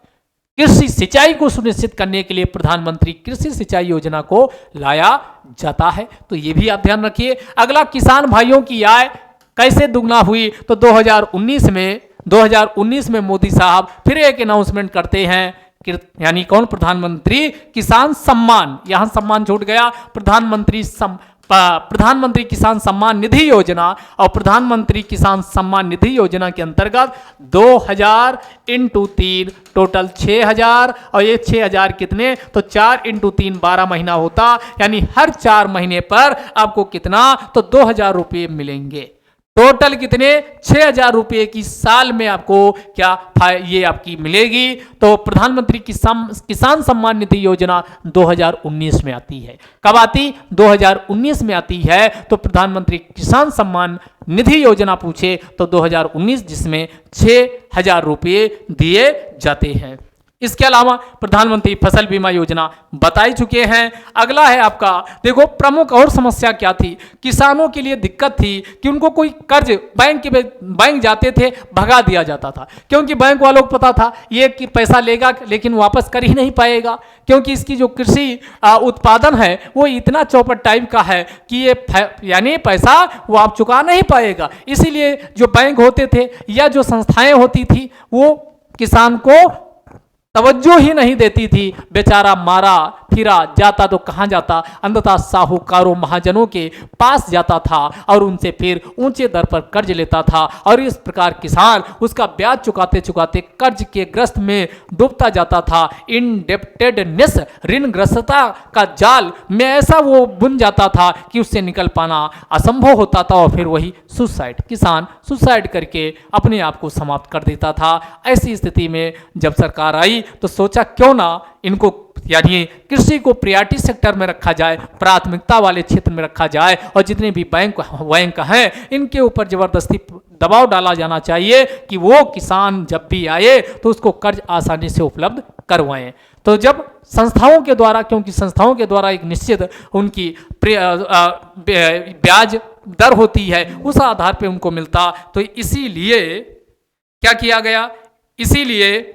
कृषि सिंचाई को सुनिश्चित करने के लिए प्रधानमंत्री कृषि सिंचाई योजना को लाया जाता है। तो ये भी आप ध्यान रखिए। अगला, किसान भाइयों की आय कैसे दुगना हुई? तो 2019 में मोदी साहब फिर एक अनाउंसमेंट करते हैं, यानी कौन? प्रधानमंत्री किसान सम्मान, यहां सम्मान छूट गया, प्रधानमंत्री किसान सम्मान निधि योजना। और प्रधानमंत्री किसान सम्मान निधि योजना के अंतर्गत 2000 × 3 टोटल 6000, और ये 6000 कितने? तो 4 × 3 12 महीना होता, यानी हर 4 महीने पर आपको कितना? तो 2000 रुपये मिलेंगे। टोटल कितने? 6000 रुपये की साल में आपको क्या ये आपकी मिलेगी। तो प्रधानमंत्री किसान सम्मान निधि योजना 2019 में आती है। कब आती? 2019 में आती है। तो प्रधानमंत्री किसान सम्मान निधि योजना पूछे तो 2019, जिसमें 6000 रुपये दिए जाते हैं। इसके अलावा प्रधानमंत्री फसल बीमा योजना बता चुके हैं। अगला है आपका, देखो प्रमुख और समस्या क्या थी? किसानों के लिए दिक्कत थी कि उनको कोई कर्ज बैंक जाते थे, भगा दिया जाता था, क्योंकि बैंक वालों को पता था ये कि पैसा लेगा लेकिन वापस कर ही नहीं पाएगा, क्योंकि इसकी जो कृषि उत्पादन है वो इतना चौपट टाइप का है कि ये यानी पैसा वो आप चुका नहीं पाएगा। इसीलिए जो बैंक होते थे या जो संस्थाएं होती थी वो किसान को तवज्जो ही नहीं देती थी। बेचारा मारा फिरा जाता तो कहाँ जाता? अंततः साहूकारों महाजनों के पास जाता था और उनसे फिर ऊंचे दर पर कर्ज लेता था, और इस प्रकार किसान उसका ब्याज चुकाते चुकाते कर्ज के ग्रस्त में डूबता जाता था। इंडेप्टेडनेस, ऋणग्रस्तता का जाल में ऐसा वो बुन जाता था कि उससे निकल पाना असंभव होता था, और फिर वही सुसाइड, किसान सुसाइड करके अपने आप को समाप्त कर देता था। ऐसी स्थिति में जब सरकार आई तो सोचा क्यों ना इनको, यानी कृषि को प्रायोरिटी सेक्टर में रखा जाए, प्राथमिकता वाले क्षेत्र में रखा जाए, और जितने भी बैंक हैं इनके ऊपर जबरदस्ती दबाव डाला जाना चाहिए कि वो किसान जब भी आए तो उसको कर्ज आसानी से उपलब्ध करवाएं। तो जब संस्थाओं के द्वारा, क्योंकि संस्थाओं के द्वारा एक निश्चित उनकी ब्याज दर होती है, उस आधार पे उनको मिलता, तो इसीलिए क्या किया गया? इसीलिए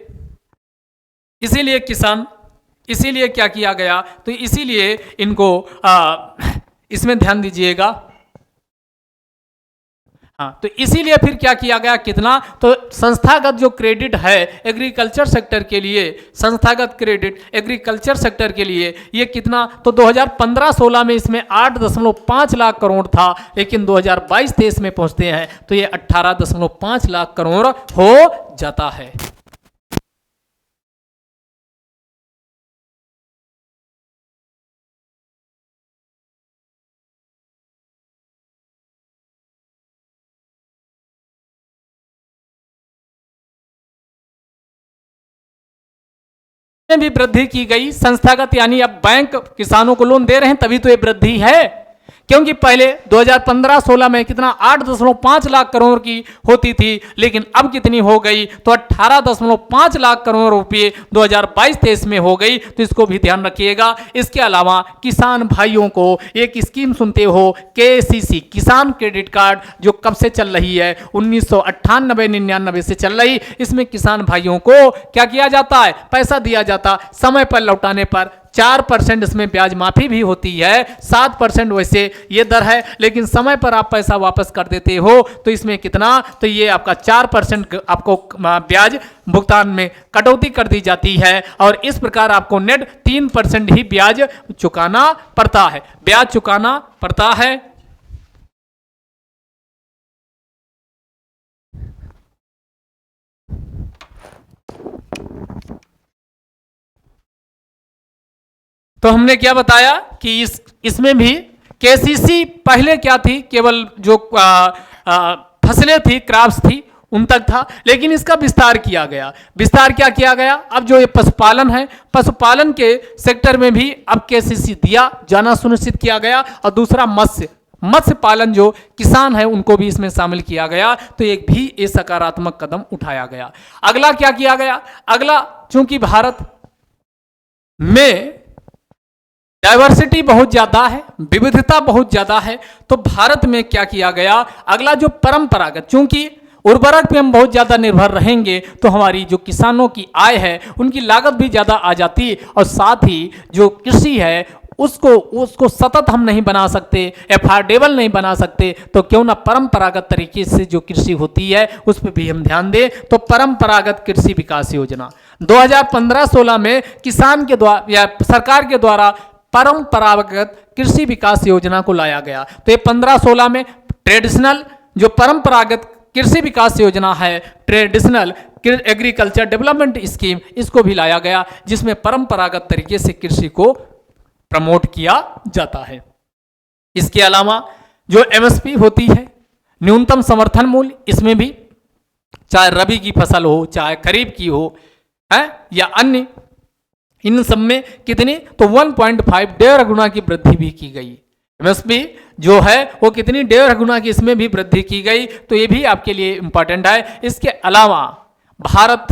क्या किया गया? तो इसीलिए इनको इसमें ध्यान दीजिएगा। हाँ, तो इसीलिए फिर क्या किया गया? कितना? तो संस्थागत जो क्रेडिट है एग्रीकल्चर सेक्टर के लिए, संस्थागत क्रेडिट एग्रीकल्चर सेक्टर के लिए ये कितना? तो 2015-16 में इसमें 8.5 लाख करोड़ था, लेकिन 2022-23 में पहुंचते हैं तो ये 18.5 लाख करोड़ हो जाता है। भी वृद्धि की गई संस्थागत, यानी अब बैंक किसानों को लोन दे रहे हैं तभी तो ये वृद्धि है, क्योंकि पहले 2015-16 में कितना? 8.5 लाख करोड़ की होती थी, लेकिन अब कितनी हो गई? तो 18.5 लाख करोड़ रुपए 2022-23 में हो गई। तो इसको भी ध्यान रखिएगा। इसके अलावा किसान भाइयों को एक स्कीम सुनते हो, KCC किसान क्रेडिट कार्ड, जो कब से चल रही है? 1998-99 से चल रही। इसमें किसान भाइयों को क्या किया जाता है? पैसा दिया जाता, समय पर लौटाने पर 4% इसमें ब्याज माफी भी होती है, 7% वैसे ये दर है, लेकिन समय पर आप पैसा वापस कर देते हो तो इसमें कितना? तो ये आपका 4% आपको ब्याज भुगतान में कटौती कर दी जाती है, और इस प्रकार आपको नेट 3% ही ब्याज चुकाना पड़ता है। तो हमने क्या बताया कि इसमें भी KCC पहले क्या थी? केवल जो फसलें थी, क्रॉप्स थी, उन तक था, लेकिन इसका विस्तार किया गया। विस्तार क्या किया गया? अब जो ये पशुपालन है, पशुपालन के सेक्टर में भी अब केसीसी दिया जाना सुनिश्चित किया गया। और दूसरा मत्स्य पालन, जो किसान है उनको भी इसमें शामिल किया गया। तो एक भी ये सकारात्मक कदम उठाया गया। अगला क्या किया गया? अगला, चूंकि भारत में डाइवर्सिटी बहुत ज्यादा है, विविधता बहुत ज्यादा है, तो भारत में क्या किया गया? अगला जो परंपरागत, चूंकि उर्वरक पे हम बहुत ज्यादा निर्भर रहेंगे तो हमारी जो किसानों की आय है उनकी लागत भी ज्यादा आ जाती, और साथ ही जो कृषि है उसको सतत हम नहीं बना सकते, एफोर्डेबल नहीं बना सकते, तो क्यों ना परंपरागत तरीके से जो कृषि होती है उस पर भी हम ध्यान दें। तो परंपरागत कृषि विकास योजना 2015-16 में किसान के द्वारा या सरकार के द्वारा परंपरागत कृषि विकास योजना को लाया गया। तो ये 15-16 में ट्रेडिशनल जो परंपरागत कृषि विकास योजना है, ट्रेडिशनल एग्रीकल्चर डेवलपमेंट स्कीम, इसको भी लाया गया, जिसमें परंपरागत तरीके से कृषि को प्रमोट किया जाता है। इसके अलावा जो एमएसपी होती है, न्यूनतम समर्थन मूल्य, इसमें भी चाहे रबी की फसल हो चाहे खरीफ की हो है या अन्य, इन सब में कितनी? तो 1.5 डेढ़ गुना की वृद्धि भी की गई। एमएसपी जो है वो कितनी? डेढ़ गुना की इसमें भी वृद्धि की गई। तो ये भी आपके लिए इंपॉर्टेंट है। इसके अलावा भारत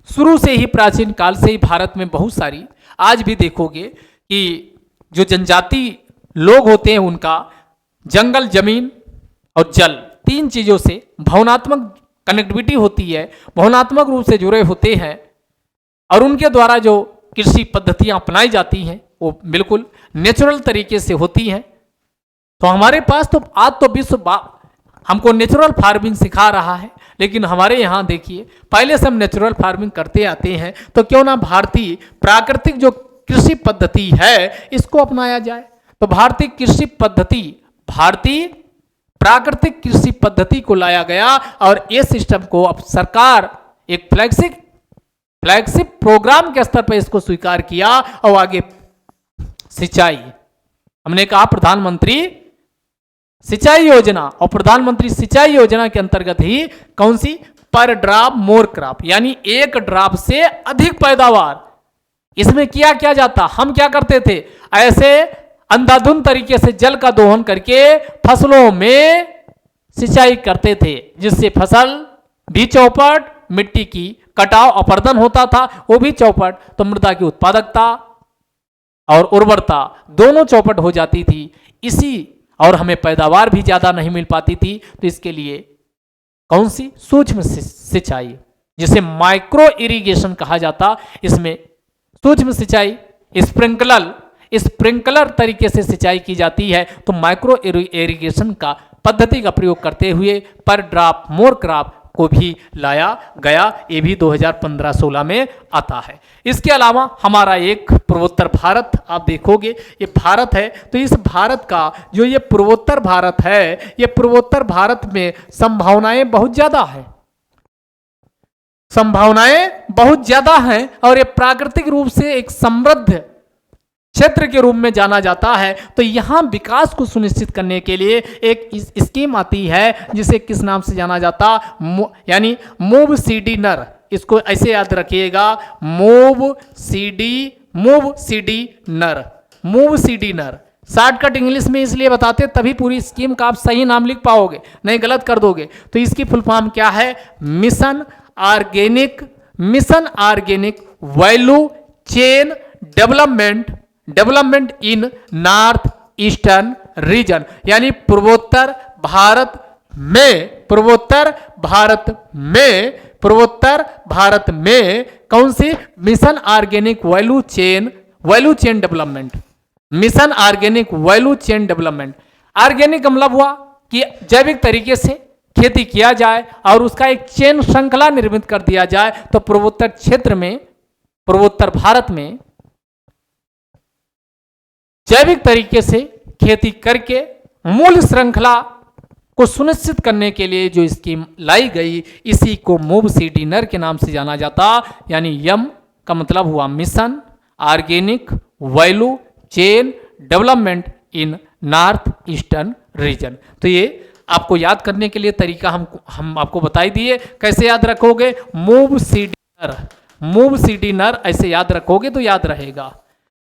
शुरू से ही, प्राचीन काल से ही भारत में बहुत सारी, आज भी देखोगे कि जो जनजाति लोग होते हैं उनका जंगल, जमीन और जल, तीन चीजों से भावनात्मक कनेक्टिविटी होती है, भावनात्मक रूप से जुड़े होते हैं, और उनके द्वारा जो कृषि पद्धतियां अपनाई जाती हैं वो बिल्कुल नेचुरल तरीके से होती हैं। तो हमारे पास तो आज तो विश्व हमको नेचुरल फार्मिंग सिखा रहा है, लेकिन हमारे यहाँ देखिए पहले से हम नेचुरल फार्मिंग करते आते हैं, तो क्यों ना भारतीय प्राकृतिक जो कृषि पद्धति है इसको अपनाया जाए। तो भारतीय कृषि पद्धति, भारतीय प्राकृतिक कृषि पद्धति को लाया गया, और ये सिस्टम को अब सरकार एक फ्लैगशिप प्रोग्राम के स्तर पर इसको स्वीकार किया। और आगे सिंचाई, हमने कहा प्रधानमंत्री सिंचाई योजना, और प्रधानमंत्री सिंचाई योजना के अंतर्गत ही कौन सी? पर ड्रॉप मोर क्रॉप, यानी एक ड्रॉप से अधिक पैदावार। इसमें किया क्या जाता? हम क्या करते थे? ऐसे अंधाधुंध तरीके से जल का दोहन करके फसलों में सिंचाई करते थे, जिससे फसल भी चौपट, मिट्टी की कटाव अपर्दन होता था वो भी चौपट, तो मृदा की उत्पादकता और उर्वरता दोनों चौपट हो जाती थी। और हमें पैदावार भी ज्यादा नहीं मिल पाती थी। तो इसके लिए कौन सी? सूक्ष्म सिंचाई, जिसे माइक्रो इरिगेशन कहा जाता, इसमें सूक्ष्म सिंचाई, स्प्रिंकलर तरीके से सिंचाई की जाती है। तो माइक्रो इरिगेशन का पद्धति का प्रयोग करते हुए पर ड्रॉप मोर क्रॉप को भी लाया गया। ये भी 2015-16 में आता है। इसके अलावा हमारा एक पूर्वोत्तर भारत, आप देखोगे ये भारत है, तो इस भारत का जो ये पूर्वोत्तर भारत है, ये पूर्वोत्तर भारत में संभावनाएं बहुत ज्यादा है, संभावनाएं बहुत ज्यादा हैं, और ये प्राकृतिक रूप से एक समृद्ध क्षेत्र के रूप में जाना जाता है। तो यहां विकास को सुनिश्चित करने के लिए एक स्कीम आती है, जिसे किस नाम से जाना जाता? यानी मूव सीडी नर। इसको ऐसे याद रखिएगा, मूव सीडी नर। शॉर्टकट इंग्लिश में इसलिए बताते, तभी पूरी स्कीम का आप सही नाम लिख पाओगे, नहीं गलत कर दोगे। तो इसकी फुल फॉर्म क्या है? Mission organic value chain development in north eastern region, यानी पूर्वोत्तर भारत में कौन सी? Mission organic value chain development, mission organic value chain development. Organic मतलब हुआ कि जैविक तरीके से खेती किया जाए और उसका एक चेन श्रृंखला निर्मित कर दिया जाए। तो पूर्वोत्तर क्षेत्र में, पूर्वोत्तर भारत में जैविक तरीके से खेती करके मूल श्रृंखला को सुनिश्चित करने के लिए जो स्कीम लाई गई, इसी को मूव सीडी नर के नाम से जाना जाता। यानी यम का मतलब हुआ mission organic value chain development in north eastern reason. तो ये आपको याद करने के लिए तरीका हम आपको बताई दिए। कैसे याद रखोगे? मूव सीडी नर ऐसे याद रखोगे तो याद रहेगा।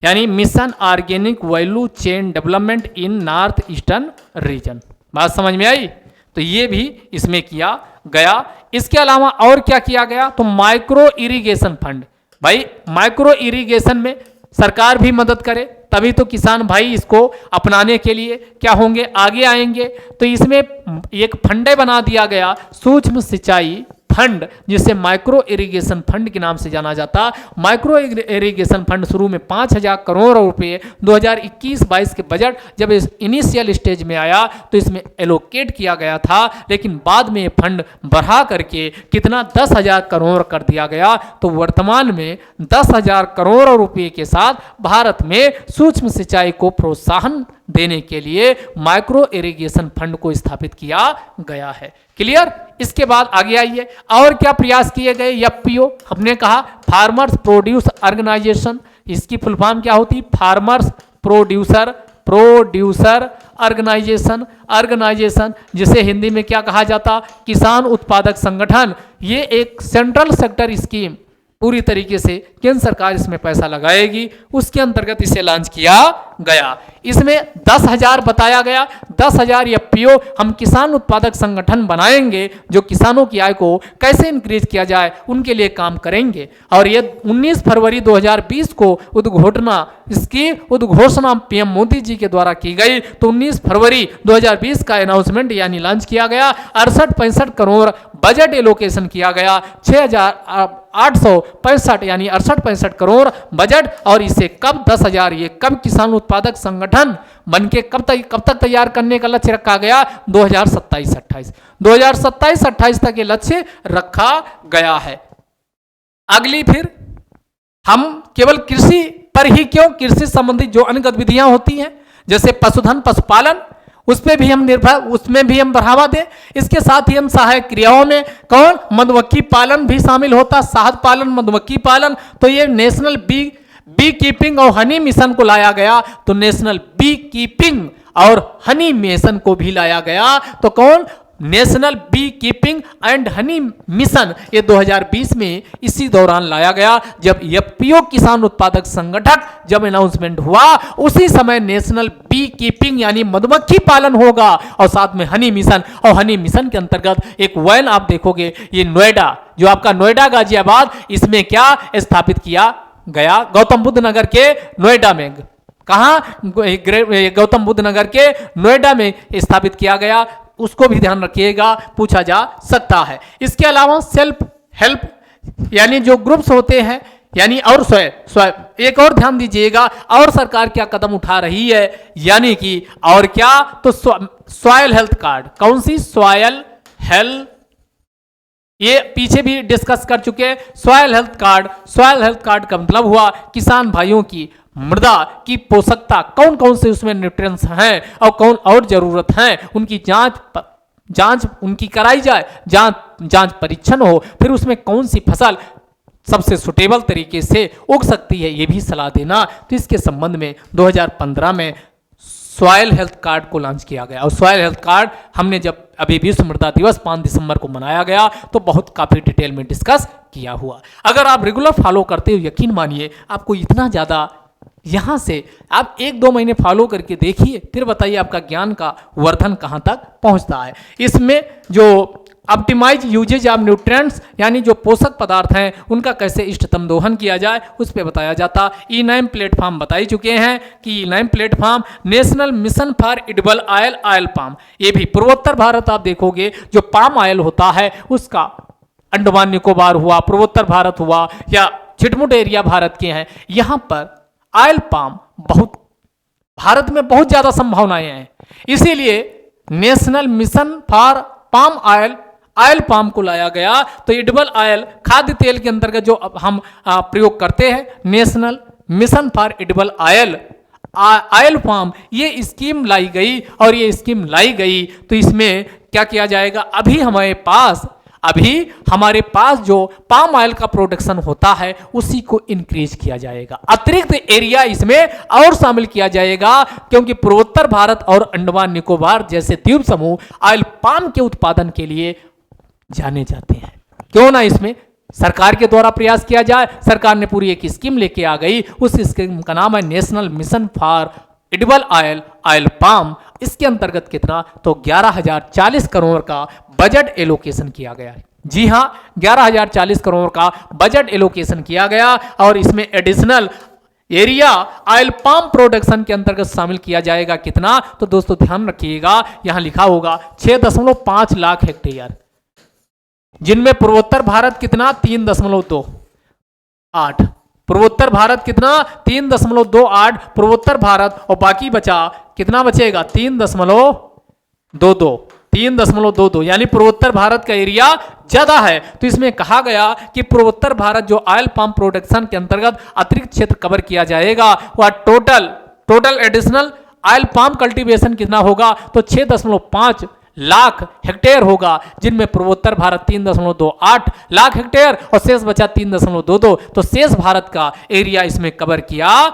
यानी mission organic value chain development in north eastern reason. बात समझ में आई? तो ये भी इसमें किया गया। इसके अलावा और क्या किया गया? तो माइक्रो इरिगेशन फंड। भाई माइक्रो इरिगेशन में सरकार भी मदद करे तभी तो किसान भाई इसको अपनाने के लिए क्या होंगे? आगे आएंगे। तो इसमें एक फंड बना दिया गया, सूक्ष्म सिंचाई फंड, जिसे माइक्रो इरिगेशन फंड के नाम से जाना जाता। माइक्रो इरिगेशन फंड शुरू में 5,000 करोड़ रुपए 2021-22 के बजट जब इस इनिशियल स्टेज में आया तो इसमें एलोकेट किया गया था, लेकिन बाद में ये फंड बढ़ा करके कितना 10,000 करोड़ कर दिया गया। तो वर्तमान में 10,000 करोड़ रुपए के साथ भारत में सूक्ष्म सिंचाई को प्रोत्साहन देने के लिए माइक्रो इरिगेशन फंड को स्थापित किया गया है। क्लियर? इसके बाद आगे आइए, और क्या प्रयास किए गए? एफपीओ हमने कहा, फार्मर्स प्रोड्यूस ऑर्गेनाइजेशन। इसकी फुल फॉर्म क्या होती? फार्मर्स प्रोड्यूसर ऑर्गेनाइजेशन, जिसे हिंदी में क्या कहा जाता? किसान उत्पादक संगठन। ये एक सेंट्रल सेक्टर स्कीम, पूरी तरीके से केंद्र सरकार इसमें पैसा लगाएगी, उसके अंतर्गत इसे लॉन्च किया गया। इसमें 10,000 बताया गया, 10,000 एफपीओ हम किसान उत्पादक संगठन बनाएंगे जो किसानों की आय को कैसे इंक्रीज किया जाए उनके लिए काम करेंगे। और ये 19 फरवरी 2020 को इसकी उद्घोषणा पीएम मोदी जी के द्वारा की गई। तो 19 फरवरी 2020 का अनाउंसमेंट यानी लॉन्च किया गया। 68-65 करोड़ बजट एलोकेशन किया गया, 6,865 यानी 68-65 करोड़ बजट। और इसे कब 10,000 ये कब किसान उत्पादक संगठन बनके कब तक तैयार करने का लक्ष्य रखा गया? 2027-28 तक ये लक्ष्य रखा गया है। अगली फिर हम केवल कृषि पर ही क्यों, कृषि संबंधित जो अन्य गतिविधियां होती हैं जैसे पशुधन पशुपालन, उसमें भी हम बढ़ावा दें। इसके साथ ही हम सहायक क्रियाओं में कौन? मधुमक्खी पालन भी शामिल होता, शहद पालन, मधुमक्खी पालन। तो ये नेशनल बी कीपिंग और हनी मिशन को लाया गया। तो नेशनल बी कीपिंग और हनी मिशन को भी लाया गया। तो कौन? National bee keeping and honey mission, ये 2020 में इसी दौरान लाया गया जब एफपीओ किसान उत्पादक संगठन जब अनाउंसमेंट हुआ, उसी समय नेशनल बी कीपिंग यानी मधुमक्खी पालन होगा और साथ में हनी मिशन। और हनी मिशन के अंतर्गत एक वैन आप देखोगे, ये नोएडा, जो आपका नोएडा गाजियाबाद, इसमें क्या स्थापित किया गया? गौतम बुद्ध नगर के नोएडा में। कहां? गौतम बुद्ध नगर के नोएडा में स्थापित किया गया। उसको भी ध्यान रखिएगा, पूछा जा सकता है। इसके अलावा सेल्फ हेल्प यानी जो ग्रुप्स होते हैं, यानी और एक और ध्यान दीजिएगा, और सरकार क्या कदम उठा रही है, यानी कि और क्या? तो सॉयल हेल्थ कार्ड। कौन सी? सॉयल हेल्थ, ये पीछे भी डिस्कस कर चुके हैं। सॉयल हेल्थ कार्ड का मतलब हुआ किसान भाइयों की मृदा की पोषकता, कौन कौन से उसमें न्यूट्रिएंट्स हैं और कौन और जरूरत हैं, उनकी जांच उनकी कराई जाए, जांच परीक्षण हो, फिर उसमें कौन सी फसल सबसे सुटेबल तरीके से उग सकती है, ये भी सलाह देना। तो इसके संबंध में 2015 में सॉयल हेल्थ कार्ड को लॉन्च किया गया। और सॉयल हेल्थ कार्ड हमने जब अभी विश्व मृदा दिवस 5 दिसंबर को मनाया गया तो बहुत काफी डिटेल में डिस्कस किया हुआ। अगर आप रेगुलर फॉलो करते हो, यकीन मानिए आपको इतना ज़्यादा, यहाँ से आप 1-2 महीने फॉलो करके देखिए, फिर बताइए आपका ज्ञान का वर्धन कहाँ तक पहुँचता है। इसमें जो ऑप्टिमाइज यूजेज ऑफ न्यूट्रिएंट्स यानी जो पोषक पदार्थ हैं उनका कैसे इष्टतम दोहन किया जाए उस पर बताया जाता। ई9 प्लेटफॉर्म बता चुके हैं कि ई9 platform national mission for edible oil palm, ये भी पूर्वोत्तर भारत आप देखोगे जो पाम ऑयल होता है उसका, अंडमान निकोबार हुआ, पूर्वोत्तर भारत हुआ या छिटमुट एरिया भारत के हैं, यहाँ पर ऑयल पाम बहुत भारत में बहुत ज्यादा संभावनाएं हैं। इसीलिए national mission for palm oil palm को लाया गया। तो एडिबल ऑयल खाद्य तेल के अंतर्गत जो हम प्रयोग करते हैं, national mission for edible oil palm, ये स्कीम लाई गई। और ये स्कीम लाई गई तो इसमें क्या किया जाएगा? अभी हमारे पास अभी हमारे पास जो पाम ऑयल का प्रोडक्शन होता है उसी को इंक्रीज किया जाएगा, अतिरिक्त एरिया इसमें और शामिल किया जाएगा, क्योंकि पूर्वोत्तर भारत और अंडमान निकोबार जैसे द्वीप समूह ऑयल पाम के उत्पादन के लिए जाने जाते हैं। क्यों ना इसमें सरकार के द्वारा प्रयास किया जाए। सरकार ने पूरी एक स्कीम लेके आ गई, उस स्कीम का नाम है national mission for edible oil, oil palm. इसके अंतर्गत कितना, तो 11,040 करोड़ का बजट एलोकेशन किया गया है। जी हां, 11,040 करोड़ का बजट एलोकेशन किया गया और इसमें additional area oil palm production के अंतर्गत शामिल किया जाएगा। कितना, तो दोस्तों ध्यान रखिएगा, यहां लिखा होगा 6.5 लाख हेक्टेयर, जिनमें पूर्वोत्तर भारत कितना 3.28, पूर्वोत्तर भारत कितना 3.28 पूर्वोत्तर भारत, और बाकी बचा कितना बचेगा 3.22, यानी पूर्वोत्तर भारत का एरिया ज्यादा है। तो इसमें कहा गया कि पूर्वोत्तर भारत जो ऑयल पाम प्रोडक्शन के अंतर्गत अतिरिक्त क्षेत्र कवर किया जाएगा वह total additional oil palm cultivation कितना होगा, तो 6.5 लाख हेक्टेयर होगा, जिनमें पूर्वोत्तर भारत 3.28 लाख हेक्टेयर और शेष बचा 3.22, तो शेष भारत का एरिया इसमें कवर किया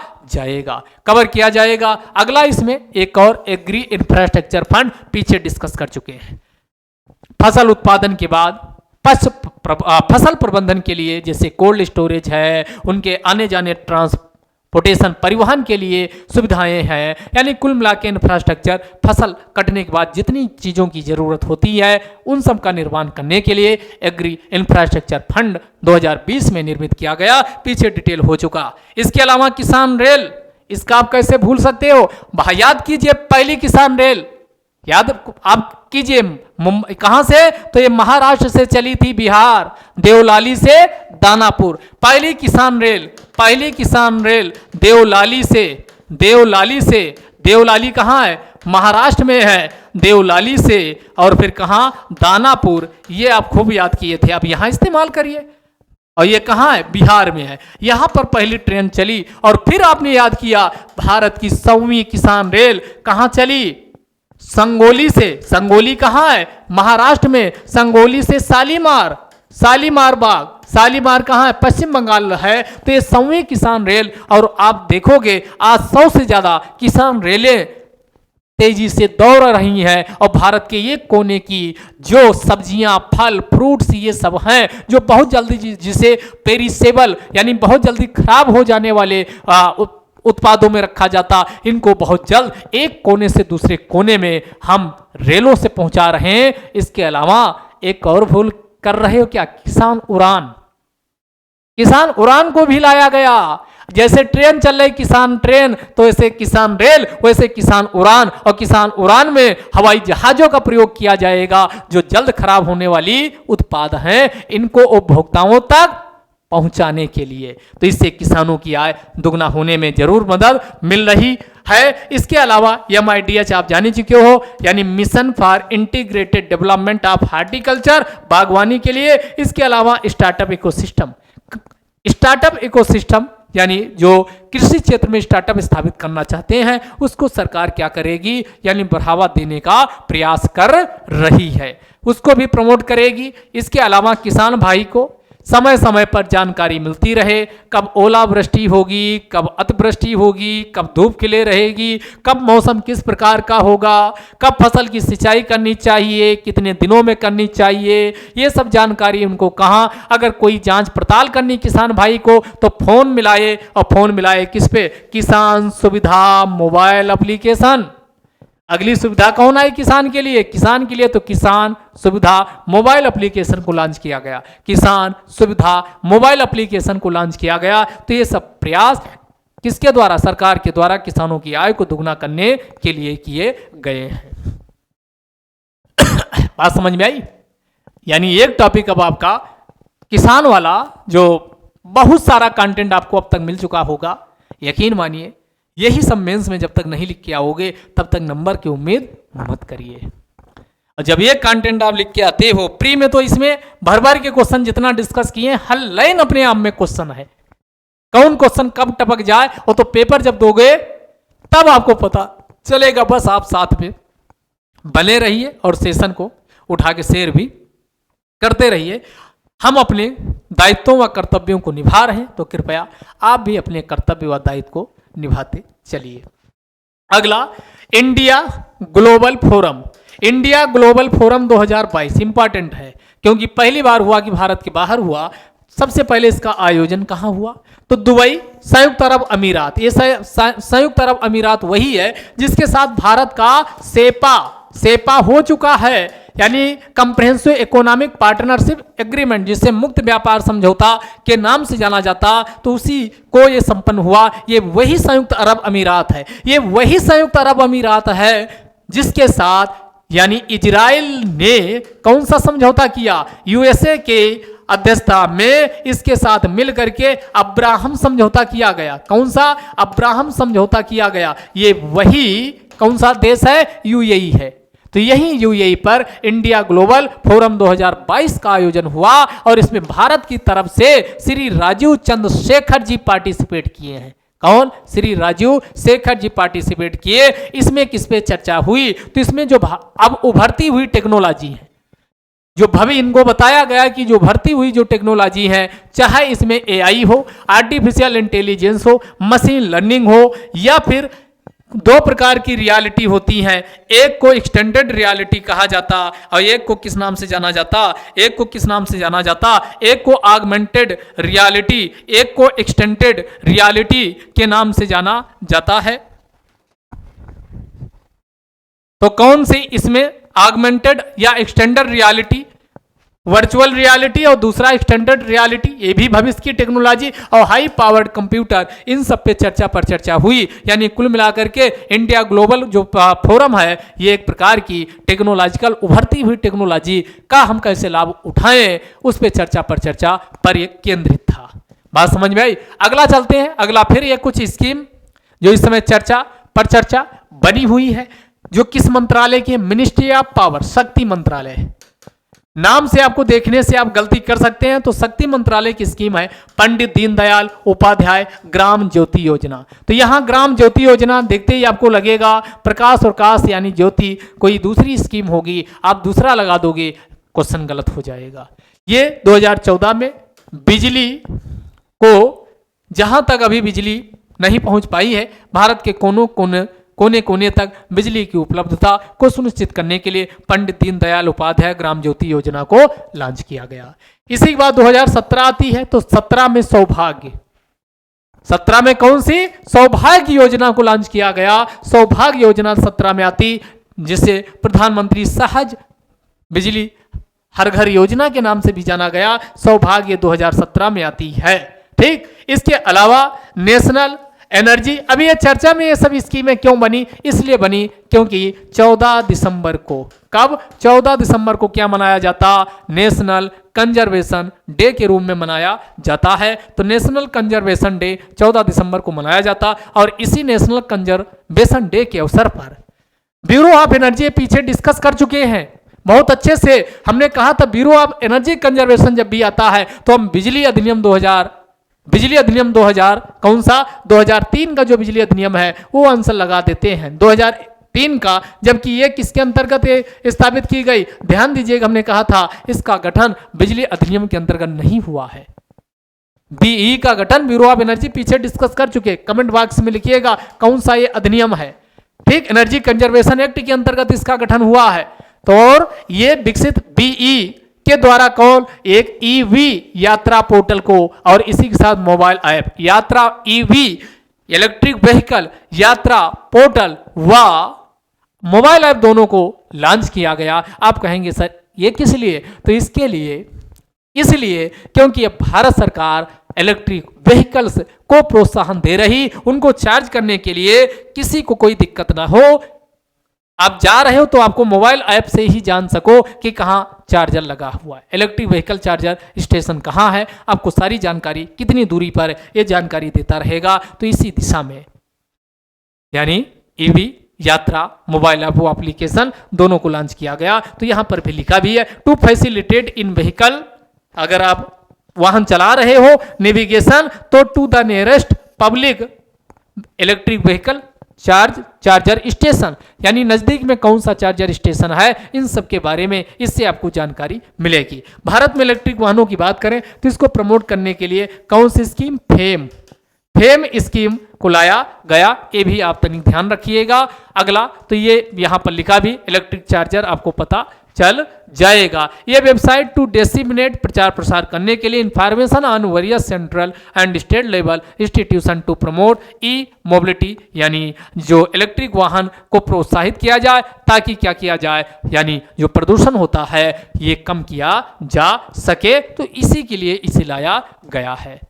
जाएगा। अगला इसमें एक और एग्री इंफ्रास्ट्रक्चर फंड पीछे डिस्कस कर चुके हैं। फसल उत्पादन के बाद फसल प्रबंधन के लिए जैसे कोल्ड स्टोरेज है, उनके आने जाने ट्रांसपोर्टेशन परिवहन के लिए सुविधाएं हैं, यानी कुल मिला के इंफ्रास्ट्रक्चर फसल कटने के बाद जितनी चीज़ों की ज़रूरत होती है उन सब का निर्माण करने के लिए एग्री इंफ्रास्ट्रक्चर फंड 2020 में निर्मित किया गया, पीछे डिटेल हो चुका। इसके अलावा किसान रेल, इसका आप कैसे भूल सकते हो, याद कीजिए पहली किसान रेल याद आप कीजिए कहां से, तो ये महाराष्ट्र से चली थी बिहार, देवलाली से दानापुर। पहली किसान रेल देवलाली कहां है, महाराष्ट्र में है, देवलाली से, और फिर कहां दानापुर, ये आप खूब याद किए थे, आप यहां इस्तेमाल करिए। और ये कहां है, बिहार में है, यहां पर पहली ट्रेन चली। और फिर आपने याद किया भारत की 100वीं किसान रेल कहां चली, संगोली कहां है, महाराष्ट्र में, संगोली से शालीमार बाग कहां है, पश्चिम बंगाल है। तो ये 100वीं किसान रेल, और आप देखोगे आज 100 से ज्यादा किसान रेलें तेजी से दौड़ रही हैं, और भारत के ये कोने की जो सब्जियां, फल, फ्रूट्स ये सब हैं जो बहुत जल्दी जिसे पेरिसेबल यानी बहुत जल्दी खराब हो जाने वाले उत्पादों में रखा जाता, इनको बहुत जल्द एक कोने से दूसरे कोने में हम रेलों से पहुंचा रहे हैं। इसके अलावा एक और भूल कर रहे हो क्या, किसान उड़ान को भी लाया गया। जैसे ट्रेन चल रही किसान ट्रेन, तो ऐसे किसान रेल, वैसे किसान उड़ान, और किसान उड़ान में हवाई जहाजों का प्रयोग किया जाएगा जो जल्द खराब होने वाली उत्पाद हैं इनको उपभोक्ताओं तक पहुंचाने के लिए। तो इससे किसानों की आय दुगना होने में जरूर मदद मिल रही है। इसके अलावा MIDH आप जाने चुके हो, यानी mission for integrated development of horticulture, बागवानी के लिए। इसके अलावा स्टार्टअप इकोसिस्टम यानी जो कृषि क्षेत्र में स्टार्टअप स्थापित करना चाहते हैं उसको सरकार क्या करेगी, यानी बढ़ावा देने का प्रयास कर रही है, उसको भी प्रमोट करेगी। इसके अलावा किसान भाई को समय समय पर जानकारी मिलती रहे, कब ओलावृष्टि होगी, कब अतिवृष्टि होगी, कब धूप खिले रहेगी, कब मौसम किस प्रकार का होगा, कब फसल की सिंचाई करनी चाहिए, कितने दिनों में करनी चाहिए, ये सब जानकारी उनको कहाँ। अगर कोई जांच पड़ताल करनी किसान भाई को तो फोन मिलाए, और फोन मिलाए किस पे, किसान सुविधा मोबाइल एप्लीकेशन। अगली सुविधा कौन आई किसान के लिए तो किसान सुविधा मोबाइल एप्लीकेशन को लॉन्च किया गया, किसान सुविधा मोबाइल एप्लीकेशन को लॉन्च किया गया। तो ये सब प्रयास किसके द्वारा, सरकार के द्वारा किसानों की आय को दुगना करने के लिए किए गए हैं। बात समझ में आई, यानी एक टॉपिक अब आपका किसान वाला, जो बहुत सारा कंटेंट आपको अब तक मिल चुका होगा। यकीन मानिए यही सब मेंस में जब तक नहीं लिख के आओगे तब तक नंबर की उम्मीद मत करिए। और जब ये कंटेंट आप लिख के आते हो प्री में, तो इसमें भर भर के क्वेश्चन जितना डिस्कस किए, हर लाइन अपने आप में क्वेश्चन है। कौन क्वेश्चन कब टपक जाए वो तो पेपर जब दोगे तब आपको पता चलेगा। बस आप साथ में बने रहिए और सेशन को उठा के शेयर भी करते रहिए। हम अपने दायित्वों व कर्तव्यों को निभा रहे हैं, तो कृपया आप भी अपने कर्तव्य व दायित्व को निभाते चलिए। अगला, India global forum. India global forum 2022 important है, क्योंकि पहली बार हुआ कि भारत के बाहर हुआ। सबसे पहले इसका आयोजन कहाँ हुआ? तो दुबई, संयुक्त अरब अमीरात। ये संयुक्त अरब अमीरात वही है जिसके साथ भारत का सेपा हो चुका है, यानी कंप्रहेंसिव इकोनॉमिक पार्टनरशिप एग्रीमेंट, जिसे मुक्त व्यापार समझौता के नाम से जाना जाता, तो उसी को ये संपन्न हुआ। ये वही संयुक्त अरब अमीरात है, ये वही संयुक्त अरब अमीरात है जिसके साथ यानी इजराइल ने कौन सा समझौता किया? यूएसए के अध्यक्षता में इसके साथ मिल करके अब्राहम समझौता किया गया। कौन सा? अब्राहम समझौता किया गया। ये वही कौन सा देश है? यूएई है। तो यही यूएई पर इंडिया ग्लोबल फोरम 2022 का आयोजन हुआ और इसमें भारत की तरफ से श्री राजीव चंद्रशेखर जी पार्टिसिपेट किए हैं। कौन? श्री राजीव शेखर जी पार्टिसिपेट किए। इसमें किस पे चर्चा हुई? तो इसमें जो अब उभरती हुई टेक्नोलॉजी है, जो भवि इनको बताया गया कि जो भरती हुई जो टेक्नोलॉजी है, चाहे इसमें एआई हो, आर्टिफिशियल इंटेलिजेंस हो, मशीन लर्निंग हो, या फिर दो प्रकार की रियलिटी होती हैं। एक को एक्सटेंडेड रियलिटी कहा जाता और एक को किस नाम से जाना जाता? एक को ऑगमेंटेड रियलिटी, एक को एक्सटेंडेड रियलिटी के नाम से जाना जाता है। तो कौन सी इसमें ऑगमेंटेड या एक्सटेंडेड रियलिटी, वर्चुअल रियलिटी और दूसरा एक्सटेंडेड रियलिटी, ये भी भविष्य की टेक्नोलॉजी और हाई पावर्ड कंप्यूटर, इन सब पे चर्चा हुई। यानी कुल मिलाकर के इंडिया ग्लोबल जो फोरम है, ये एक प्रकार की टेक्नोलॉजिकल उभरती हुई टेक्नोलॉजी का हम कैसे लाभ उठाएं, उस पे चर्चा पर ये केंद्रित था। बात समझ में आई? अगला चलते हैं। अगला फिर ये कुछ स्कीम जो इस समय चर्चा बनी हुई है, जो किस मंत्रालय की? मिनिस्ट्री ऑफ पावर, शक्ति मंत्रालय। नाम से आपको देखने से आप गलती कर सकते हैं। तो शक्ति मंत्रालय की स्कीम है पंडित दीनदयाल उपाध्याय ग्राम ज्योति योजना। तो यहां ग्राम ज्योति योजना देखते ही आपको लगेगा प्रकाश और काश यानी ज्योति कोई दूसरी स्कीम होगी, आप दूसरा लगा दोगे, क्वेश्चन गलत हो जाएगा। ये 2014 में बिजली को, जहां तक अभी बिजली नहीं पहुंच पाई है, भारत के कोने कोने तक बिजली की उपलब्धता को सुनिश्चित करने के लिए पंडित दीनदयाल उपाध्याय ग्राम ज्योति योजना को लॉन्च किया गया। इसी के बाद 2017 आती है, तो 17 में सौभाग्य, 17 में कौन सी? सौभाग्य योजना को लॉन्च किया गया। सौभाग्य योजना 17 में आती, जिसे प्रधानमंत्री सहज बिजली हर घर योजना के नाम से भी जाना गया। सौभाग्य 2017 में आती है। ठीक, इसके अलावा नेशनल एनर्जी, अभी ये चर्चा में ये सब स्कीमें क्यों बनी? इसलिए बनी क्योंकि 14 दिसंबर को, कब? 14 दिसंबर को क्या मनाया जाता? नेशनल कंजर्वेशन डे के रूप में मनाया जाता है। तो नेशनल कंजर्वेशन डे 14 दिसंबर को मनाया जाता, और इसी नेशनल कंजर्वेशन डे के अवसर पर ब्यूरो ऑफ एनर्जी पीछे डिस्कस कर चुके हैं बहुत अच्छे से। हमने कहा था ब्यूरो ऑफ एनर्जी कंजर्वेशन जब भी आता है तो हम बिजली अधिनियम 2000 कौन सा? 2003 का जो बिजली अधिनियम है वो आंसर लगा देते हैं 2003 का, जबकि ये किसके अंतर्गत स्थापित की गई? ध्यान दीजिएगा, हमने कहा था इसका गठन बिजली अधिनियम के अंतर्गत नहीं हुआ है। बीई का गठन ब्यूरो ऑफ एनर्जी पीछे डिस्कस कर चुके, कमेंट बॉक्स में लिखिएगा कौन सा ये अधिनियम है। ठीक, एनर्जी कंजर्वेशन एक्ट के अंतर्गत इसका गठन हुआ है। तो और ये विकसित बीई के द्वारा कौन? एक ईवी यात्रा पोर्टल को और इसी के साथ मोबाइल ऐप यात्रा ईवी इलेक्ट्रिक व्हीकल यात्रा पोर्टल व मोबाइल ऐप दोनों को लॉन्च किया गया। आप कहेंगे सर ये किस लिए? तो इसके लिए, इसलिए क्योंकि अब भारत सरकार इलेक्ट्रिक व्हीकल्स को प्रोत्साहन दे रही, उनको चार्ज करने के लिए किसी को कोई दिक्कत ना हो। आप जा रहे हो तो आपको मोबाइल ऐप से ही जान सको कि कहाँ चार्जर लगा हुआ है, इलेक्ट्रिक व्हीकल चार्जर स्टेशन कहाँ है, आपको सारी जानकारी कितनी दूरी पर ये जानकारी देता रहेगा। तो इसी दिशा में यानी ईवी यात्रा मोबाइल ऐप एप्लीकेशन दोनों को लॉन्च किया गया। तो यहाँ पर भी लिखा भी है टू फैसिलिटेट इन व्हीकल, अगर आप वाहन चला रहे हो नेविगेशन, तो to the nearest public electric vehicle charger station, यानी नजदीक में कौन सा चार्जर स्टेशन है, इन सब के बारे में इससे आपको जानकारी मिलेगी। भारत में इलेक्ट्रिक वाहनों की बात करें तो इसको प्रमोट करने के लिए कौन सी स्कीम, फेम स्कीम को लाया गया, ये भी आप तनिक ध्यान रखिएगा। अगला तो ये यहां पर लिखा भी इलेक्ट्रिक चार्जर आपको पता चल जाएगा। ये वेबसाइट टू डिसेमिनेट, प्रचार प्रसार करने के लिए information on various central and state level institution to promote e mobility, यानी जो इलेक्ट्रिक वाहन को प्रोत्साहित किया जाए ताकि क्या किया जाए, यानी जो प्रदूषण होता है ये कम किया जा सके, तो इसी के लिए इसे लाया गया है।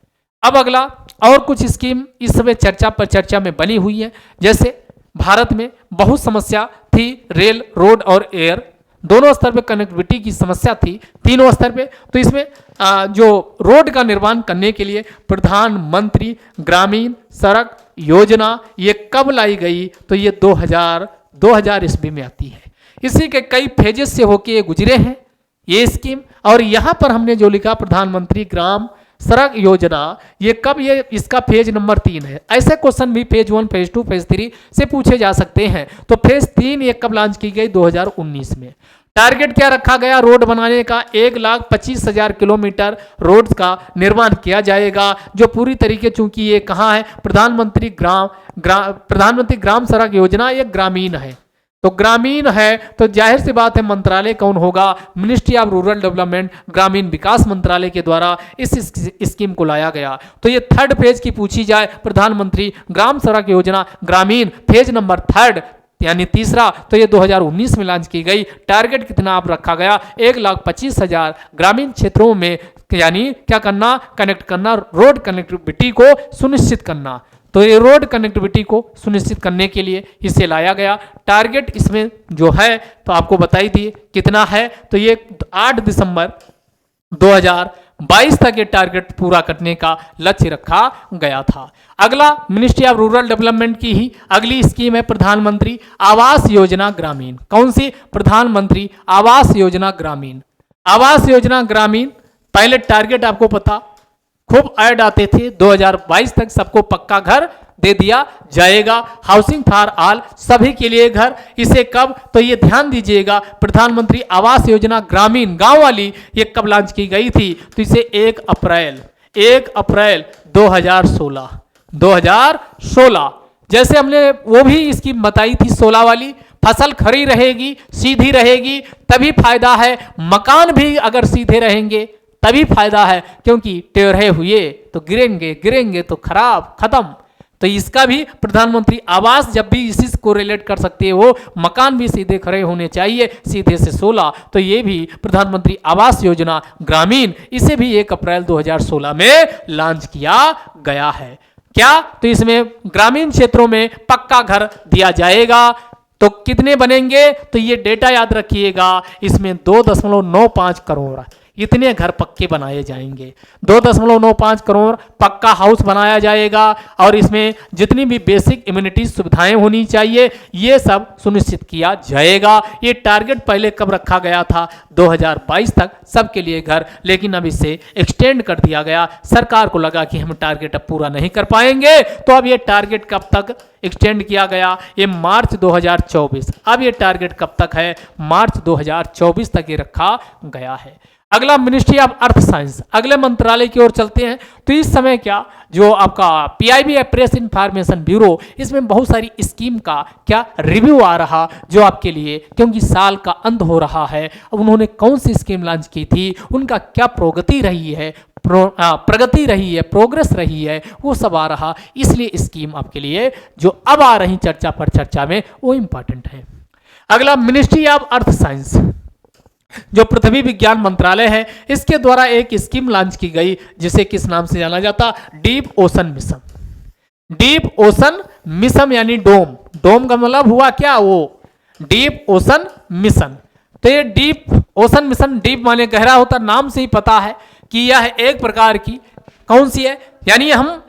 अब अगला और कुछ स्कीम इस समय चर्चा में बनी हुई है। जैसे भारत में बहुत समस्या थी, रेल, रोड और एयर दोनों स्तर पे कनेक्टिविटी की समस्या थी, तीनों स्तर पे। तो इसमें जो रोड का निर्माण करने के लिए प्रधानमंत्री ग्रामीण सड़क योजना ये कब लाई गई, तो ये 2000 ईस्वी में आती है। इसी के कई फेजेस से होके ये गुजरे हैं ये स्कीम, और यहाँ पर हमने जो लिखा प्रधानमंत्री ग्राम सड़क योजना, ये कब, ये इसका फेज नंबर 3 है। ऐसे क्वेश्चन भी फेज 1, फेज 2, फेज 3 से पूछे जा सकते हैं। तो फेज 3 ये कब लॉन्च की गई, 2019 में। टारगेट क्या रखा गया रोड बनाने का, 1,25,000 किलोमीटर रोड का निर्माण किया जाएगा, जो पूरी तरीके, चूंकि ये कहाँ है, प्रधानमंत्री ग्राम सड़क योजना, ये ग्रामीण है। तो ग्रामीण है तो जाहिर सी बात है मंत्रालय कौन होगा, मिनिस्ट्री ऑफ रूरल डेवलपमेंट, ग्रामीण विकास मंत्रालय के द्वारा इस स्कीम को लाया गया। तो ये थर्ड फेज की पूछी जाए, प्रधानमंत्री ग्राम सड़क योजना ग्रामीण, फेज नंबर 3 यानी तीसरा, तो ये 2019 में लॉन्च की गई। टारगेट कितना आप रखा गया, 1,25,000 ग्रामीण क्षेत्रों में, यानी क्या करना, कनेक्ट करना, रोड कनेक्टिविटी को सुनिश्चित करना। तो ये रोड कनेक्टिविटी को सुनिश्चित करने के लिए इसे लाया गया। टारगेट इसमें जो है तो आपको बताई दी कितना है, तो ये 8 दिसंबर 2022 तक ये टारगेट पूरा करने का लक्ष्य रखा गया था। अगला मिनिस्ट्री ऑफ रूरल डेवलपमेंट की ही अगली स्कीम है प्रधानमंत्री आवास योजना ग्रामीण। कौन सी, प्रधानमंत्री आवास योजना ग्रामीण। आवास योजना ग्रामीण, पहले टारगेट आपको पता, खूब ऐड आते थे, 2022 तक सबको पक्का घर दे दिया जाएगा, हाउसिंग फॉर ऑल, सभी के लिए घर। इसे कब, तो ये ध्यान दीजिएगा, प्रधानमंत्री आवास योजना ग्रामीण गांव वाली, ये कब लॉन्च की गई थी, तो इसे 1 अप्रैल 2016। जैसे हमने वो भी स्कीम बताई थी 16 वाली, फसल खड़ी रहेगी, सीधी रहेगी तभी फायदा है, मकान भी अगर सीधे रहेंगे तभी फायदा है, क्योंकि टेढ़े हुए तो गिरेंगे तो खराब, खत्म। तो इसका भी प्रधानमंत्री आवास, जब भी इसी को रिलेट कर सकते हो, मकान भी सीधे खड़े होने चाहिए, सीधे से 16, तो ये भी प्रधानमंत्री आवास योजना ग्रामीण, इसे भी 1 अप्रैल 2016 में लॉन्च किया गया है। क्या, तो इसमें ग्रामीण क्षेत्रों में पक्का घर दिया जाएगा। तो कितने बनेंगे, तो ये डेटा याद रखिएगा, इसमें 2.95 करोड़ इतने घर पक्के बनाए जाएंगे, 2.95 करोड़ पक्का हाउस बनाया जाएगा, और इसमें जितनी भी बेसिक इम्यूनिटी सुविधाएं होनी चाहिए ये सब सुनिश्चित किया जाएगा। ये टारगेट पहले कब रखा गया था, 2022 तक सबके लिए घर, लेकिन अब इसे एक्सटेंड कर दिया गया। सरकार को लगा कि हम टारगेट अब पूरा नहीं कर पाएंगे, तो अब ये टारगेट कब तक एक्सटेंड किया गया, ये मार्च 2024। अब ये टारगेट कब तक है, मार्च 2024 तक ये रखा गया है। अगला मिनिस्ट्री ऑफ अर्थ साइंस, अगले मंत्रालय की ओर चलते हैं। तो इस समय क्या, जो आपका PIB है, प्रेस इंफॉर्मेशन ब्यूरो, इसमें बहुत सारी स्कीम का क्या रिव्यू आ रहा जो आपके लिए, क्योंकि साल का अंत हो रहा है, उन्होंने कौन सी स्कीम लॉन्च की थी, उनका क्या प्रगति रही है, प्रोग्रेस रही है, वो सब आ रहा। इसलिए स्कीम आपके लिए जो अब आ रही चर्चा में वो इंपॉर्टेंट है। अगला मिनिस्ट्री ऑफ अर्थ साइंस, जो पृथ्वी विज्ञान मंत्रालय है, इसके द्वारा एक स्कीम लॉन्च की गई जिसे किस नाम से जाना जाता, deep ocean mission. Deep ocean mission यानी डोम का मतलब हुआ क्या, वो डीप ओशन मिशन। तो ये डीप ओशन मिशन, डीप माने गहरा होता, नाम से ही पता है कि यह एक प्रकार की कौन सी है, यानी हम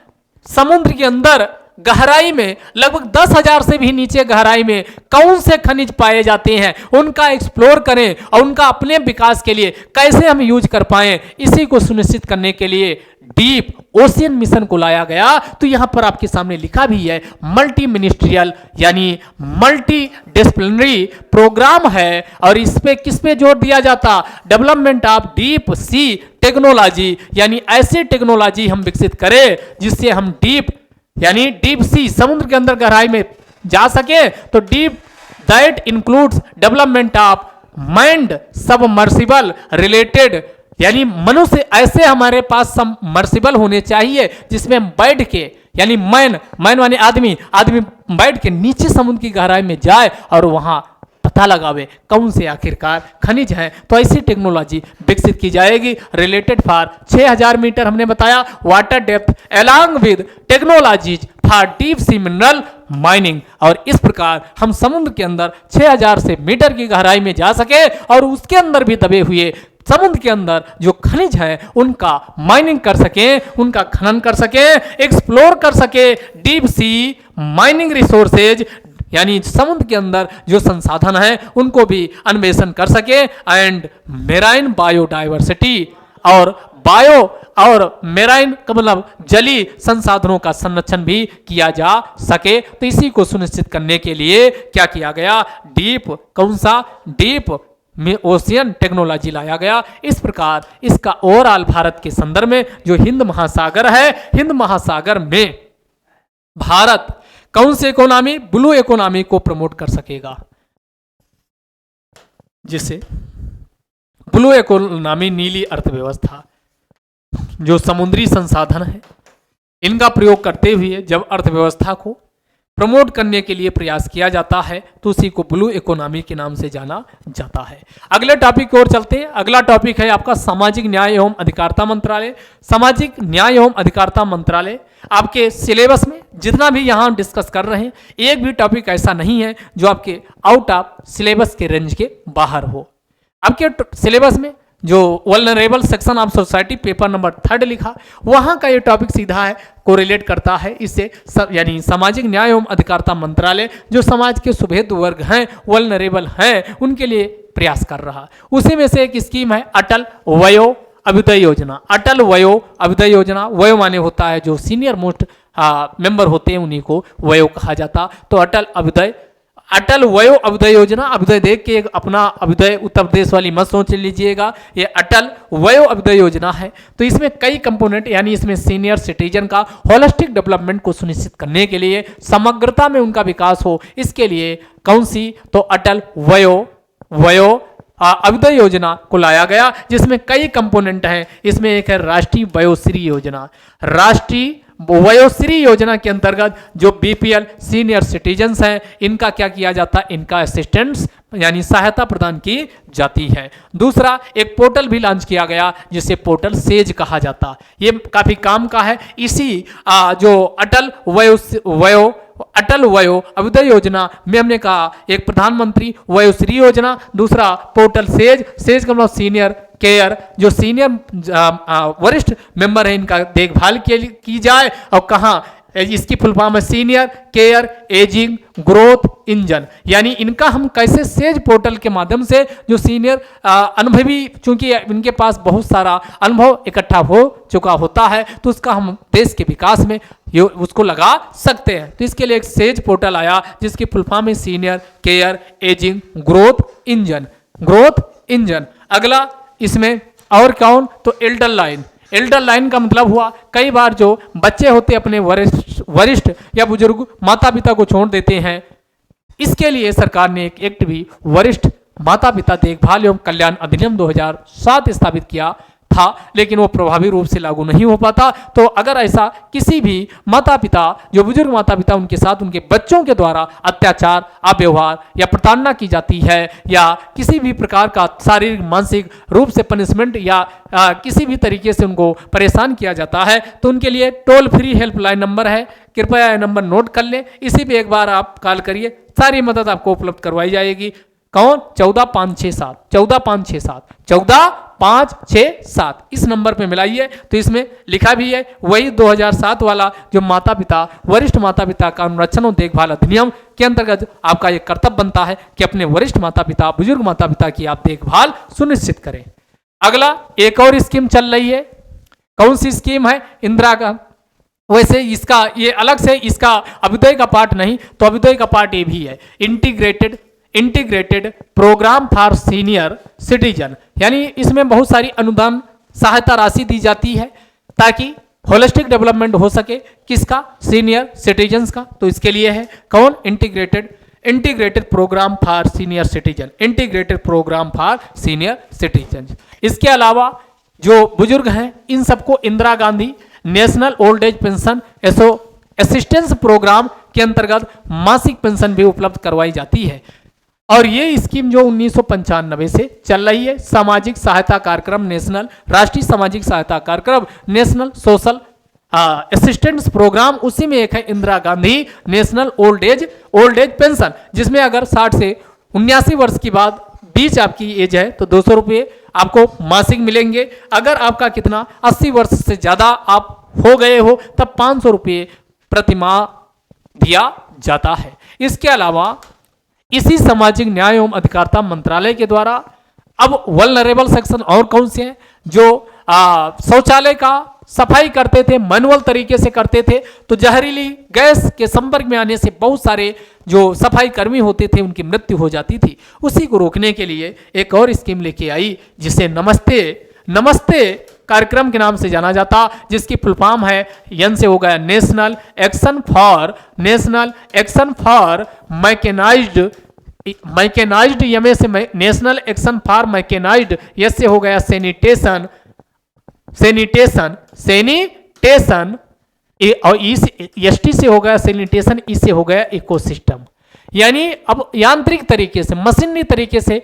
समुद्र के अंदर गहराई में लगभग 10,000 से भी नीचे गहराई में कौन से खनिज पाए जाते हैं, उनका एक्सप्लोर करें और उनका अपने विकास के लिए कैसे हम यूज कर पाएं, इसी को सुनिश्चित करने के लिए डीप ओशियन मिशन को लाया गया। तो यहां पर आपके सामने लिखा भी है मल्टी मिनिस्ट्रियल यानी मल्टी डिसिप्लिनरी प्रोग्राम है। और इस पे किस पे जोर दिया जाता, development of deep sea technology, यानी ऐसी टेक्नोलॉजी हम विकसित करें जिससे हम डीप सी समुद्र के अंदर गहराई में जा सके। तो deep that includes development of manned submersible related, यानी मनुष्य ऐसे हमारे पास सबमर्सिबल होने चाहिए जिसमें बैठ के, यानी मैन माने आदमी बैठ के नीचे समुद्र की गहराई में जाए और वहां पता लगावे कौन से आखिरकार खनिज हैं। तो ऐसी टेक्नोलॉजी विकसित की जाएगी। रिलेटेड फॉर 6000 मीटर हमने बताया water depth along with technologies for deep sea mineral mining. और इस प्रकार हम समुद्र के अंदर 6000 से मीटर की गहराई में जा सके और उसके अंदर भी दबे हुए समुद्र के अंदर जो खनिज है उनका माइनिंग कर सके, उनका खनन कर सके, एक्सप्लोर कर सके, डीप सी माइनिंग रिसोर्सेज यानी समुद्र के अंदर जो संसाधन है उनको भी अन्वेषण कर सके, एंड मेराइन बायोडाइवर्सिटी और मेराइन का मतलब जली संसाधनों का संरक्षण भी किया जा सके। तो इसी को सुनिश्चित करने के लिए क्या किया गया, डीप में ओशियन टेक्नोलॉजी लाया गया। इस प्रकार इसका ओवरऑल भारत के संदर्भ में जो हिंद महासागर है, हिंद महासागर में भारत कौन से इकोनॉमी, ब्लू इकोनॉमी को प्रमोट कर सकेगा, जिसे ब्लू इकोनॉमी नीली अर्थव्यवस्था, जो समुद्री संसाधन है इनका प्रयोग करते हुए जब अर्थव्यवस्था को प्रमोट करने के लिए प्रयास किया जाता है तो उसी को ब्लू इकोनॉमी के नाम से जाना जाता है। अगले टॉपिक की ओर चलते हैं। अगला टॉपिक है आपका सामाजिक न्याय एवं अधिकारिता मंत्रालय। सामाजिक न्याय एवं अधिकारिता मंत्रालय आपके सिलेबस में जितना भी यहाँ डिस्कस कर रहे हैं, एक भी टॉपिक ऐसा नहीं है जो आपके आउट ऑफ सिलेबस के रेंज के बाहर हो। आपके सिलेबस में जो vulnerable section of society paper number 3 लिखा, वहां का ये टॉपिक सीधा है कोरिलेट करता है इससे, यानी सामाजिक न्याय एवं अधिकारिता मंत्रालय जो समाज के सुभेद वर्ग हैं, वल्नरेबल हैं, उनके लिए प्रयास कर रहा। उसी में से एक स्कीम है अटल वयो अभ्युदय योजना। अटल वयो अभ्युदय योजना, वयो माने होता है जो सीनियर मोस्ट मेंबर होते हैं उन्हीं को वयो कहा जाता। तो अटल वयो अभ्युदय योजना, अभ्युदय देख के अपना अभ्युदय उत्तर प्रदेश वाली मत सोच लीजिएगा, ये अटल वयो अभ्युदय योजना है। तो इसमें कई कंपोनेंट, यानी इसमें सीनियर सिटीजन का होलिस्टिक डेवलपमेंट को सुनिश्चित करने के लिए, समग्रता में उनका विकास हो, इसके लिए कौन सी, तो अटल वयो अभ्युदय योजना को लाया गया, जिसमें कई कंपोनेंट हैं। इसमें एक है राष्ट्रीय वयोश्री योजना। राष्ट्रीय वयोश्री योजना के अंतर्गत जो बीपीएल सीनियर सिटीजन्स हैं इनका क्या किया जाता है, इनका असिस्टेंस यानी सहायता प्रदान की जाती है। दूसरा एक पोर्टल भी लॉन्च किया गया जिसे पोर्टल सेज कहा जाता। ये काफी काम का है। इसी जो अटल वयो अभ्युदय योजना में हमने कहा एक प्रधानमंत्री वयोश्री योजना, दूसरा पोर्टल सेज का मतलब सीनियर केयर, जो सीनियर वरिष्ठ मेंबर है इनका देखभाल की जाए। और कहाँ, इसकी फुल फॉर्म है senior care ageing growth engine, यानी इनका हम कैसे सेज पोर्टल के माध्यम से जो सीनियर अनुभवी, चूंकि इनके पास बहुत सारा अनुभव इकट्ठा हो चुका होता है, तो उसका हम देश के विकास में उसको लगा सकते हैं। तो इसके लिए एक सेज पोर्टल आया जिसकी फुल फॉर्म है senior care ageing growth engine. अगला इसमें और कौन, तो एल्डर लाइन का मतलब हुआ कई बार जो बच्चे होते अपने वरिष्ठ या बुजुर्ग माता पिता को छोड़ देते हैं, इसके लिए सरकार ने एक एक्ट भी वरिष्ठ माता पिता देखभाल एवं कल्याण अधिनियम 2007 स्थापित किया था, लेकिन वो प्रभावी रूप से लागू नहीं हो पाता। तो अगर ऐसा किसी भी माता पिता, जो बुजुर्ग माता पिता उनके साथ उनके बच्चों के द्वारा अत्याचार, अव्यवहार या प्रताड़ना की जाती है, या किसी भी प्रकार का शारीरिक मानसिक रूप से पनिशमेंट या किसी भी तरीके से उनको परेशान किया जाता है, तो उनके लिए टोल फ्री हेल्पलाइन नंबर है, कृपया यह नंबर नोट कर लें। इसी पे एक बार आप कॉल करिए, सारी मदद आपको उपलब्ध करवाई जाएगी। कौन? 14,567, 14,567, 14,567 इस नंबर पे मिलाइए। तो इसमें लिखा भी है वही 2007 वाला जो माता पिता, वरिष्ठ माता पिता का अनुरक्षण और देखभाल अधिनियम के अंतर्गत आपका ये कर्तव्य बनता है कि अपने वरिष्ठ माता पिता, बुजुर्ग माता पिता की आप देखभाल सुनिश्चित करें। अगला एक और स्कीम चल रही है, कौन सी स्कीम है? इंदिरा का। वैसे इसका ये अलग से, इसका अभ्युदय का पार्ट नहीं, तो अभ्युदय का पार्ट ये भी है, integrated program for senior citizen, यानी इसमें बहुत सारी अनुदान सहायता राशि दी जाती है ताकि होलिस्टिक डेवलपमेंट हो सके। किसका? सीनियर सिटीजन्स का। तो इसके लिए है कौन? Integrated program for senior citizen, integrated program for senior citizen. इसके अलावा जो बुजुर्ग हैं इन सबको Indira Gandhi national old age pension assistance program के अंतर्गत मासिक पेंशन भी उपलब्ध करवाई जाती है। और ये स्कीम जो 1995 से चल रही है, सामाजिक सहायता कार्यक्रम नेशनल, राष्ट्रीय सामाजिक सहायता कार्यक्रम नेशनल सोशल असिस्टेंस प्रोग्राम, उसी में एक है Indira Gandhi national old age pension, जिसमें अगर 60 से 79 वर्ष की बाद बीच आपकी एज है तो 200 रुपये आपको मासिक मिलेंगे। अगर आपका कितना 80 वर्ष से ज्यादा आप हो गए हो तब 500 रुपये प्रति माह दिया जाता है। इसके अलावा इसी सामाजिक न्याय एवं अधिकारिता मंत्रालय के द्वारा अब वल्नरेबल सेक्शन और कौन से हैं जो शौचालय का सफाई करते थे, मैनुअल तरीके से करते थे, तो जहरीली गैस के संपर्क में आने से बहुत सारे जो सफाई कर्मी होते थे उनकी मृत्यु हो जाती थी। उसी को रोकने के लिए एक और स्कीम लेके आई जिसे नमस्ते कार्यक्रम के नाम से जाना जाता, जिसकी फुल फॉर्म है एन से हो गया national action for mechanised, M A से national action for mechanised, S से हो गया सैनिटेशन और एसटी से हो गया सैनिटेशन, ई से हो गया इकोसिस्टम। यानी अब यांत्रिक तरीके से, मशीनरी तरीके से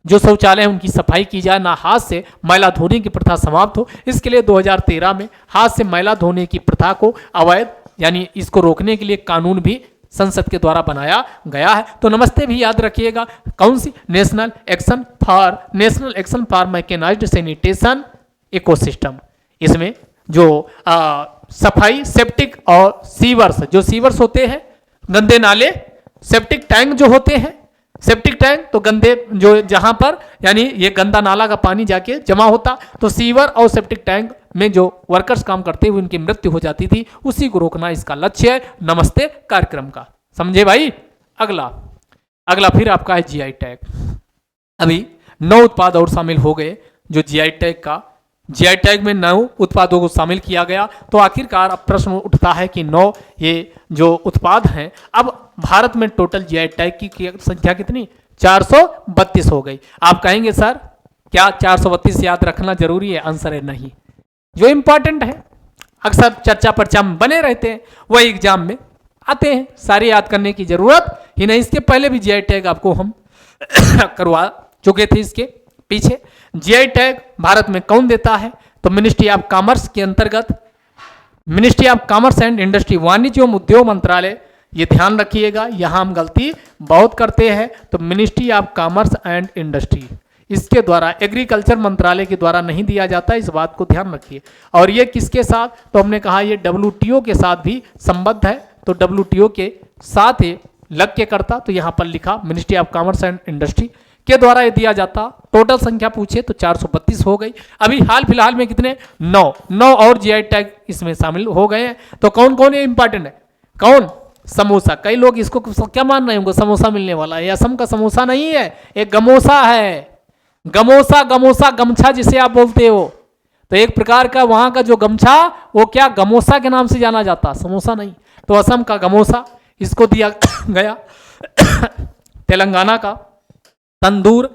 जो शौचालय है उनकी सफाई की जाए, ना हाथ से मैला धोने की प्रथा समाप्त हो। इसके लिए 2013 में हाथ से मैला धोने की प्रथा को अवैध, यानी इसको रोकने के लिए कानून भी संसद के द्वारा बनाया गया है। तो नमस्ते भी याद रखिएगा, कौन सी? National action for mechanised sanitation ecosystem. इसमें जो सफाई, सेप्टिक और सीवर्स, जो सीवर्स होते हैं गंदे नाले, सेप्टिक टैंक जो होते हैं, सेप्टिक टैंक तो गंदे जो जहां पर यानी ये गंदा नाला का पानी जाके जमा होता, तो सीवर और सेप्टिक टैंक में जो वर्कर्स काम करते हुए उनकी मृत्यु हो जाती थी, उसी को रोकना इसका लक्ष्य है नमस्ते कार्यक्रम का। समझे भाई? अगला फिर आपका है जीआई टैग। अभी 9 उत्पाद और शामिल हो गए जो जीआई टैग में 9 उत्पादों को शामिल किया गया। तो आखिरकार अब प्रश्न उठता है कि 9 ये जो उत्पाद हैं, अब भारत में टोटल जीआई टैग की संख्या कितनी? 432 हो गई। आप कहेंगे सर क्या 432 याद रखना जरूरी है? आंसर है नहीं। जो इंपॉर्टेंट है अक्सर चर्चा पर्चा में बने रहते हैं वह एग्जाम में आते हैं, सारे याद करने की जरूरत ही नहीं। इसके पहले भी जीआई टैग आपको हम करवा चुके थे। इसके पीछे जीआई टैग भारत में कौन देता है? तो मिनिस्ट्री ऑफ कॉमर्स के अंतर्गत, ministry of commerce and industry, वाणिज्य एवं उद्योग मंत्रालय। ये ध्यान रखिएगा, यहां हम गलती बहुत करते हैं। तो ministry of commerce and industry, इसके द्वारा, एग्रीकल्चर मंत्रालय के द्वारा नहीं दिया जाता, इस बात को ध्यान रखिए। और ये किसके साथ? तो हमने कहा ये WTO के साथ भी संबद्ध है, तो WTO के साथ ही लग के करता। तो यहां पर लिखा ministry of commerce and industry के द्वारा ये दिया जाता। टोटल संख्या पूछे तो 432 हो गई। अभी हाल फिलहाल में कितने? 9 और जीआई टैग इसमें शामिल हो गए हैं। तो कौन कौन ये इंपॉर्टेंट है? कौन? समोसा। कई लोग इसको क्या मान रहे होंगे, समोसा मिलने वाला है। असम का समोसा नहीं है, एक गमोसा है। गमोसा गमछा जिसे आप बोलते हो, तो एक प्रकार का वहां का जो गमछा वो क्या गमोसा के नाम से जाना जाता, समोसा नहीं। तो असम का गमोसा इसको दिया गया। तेलंगाना का तंदूर,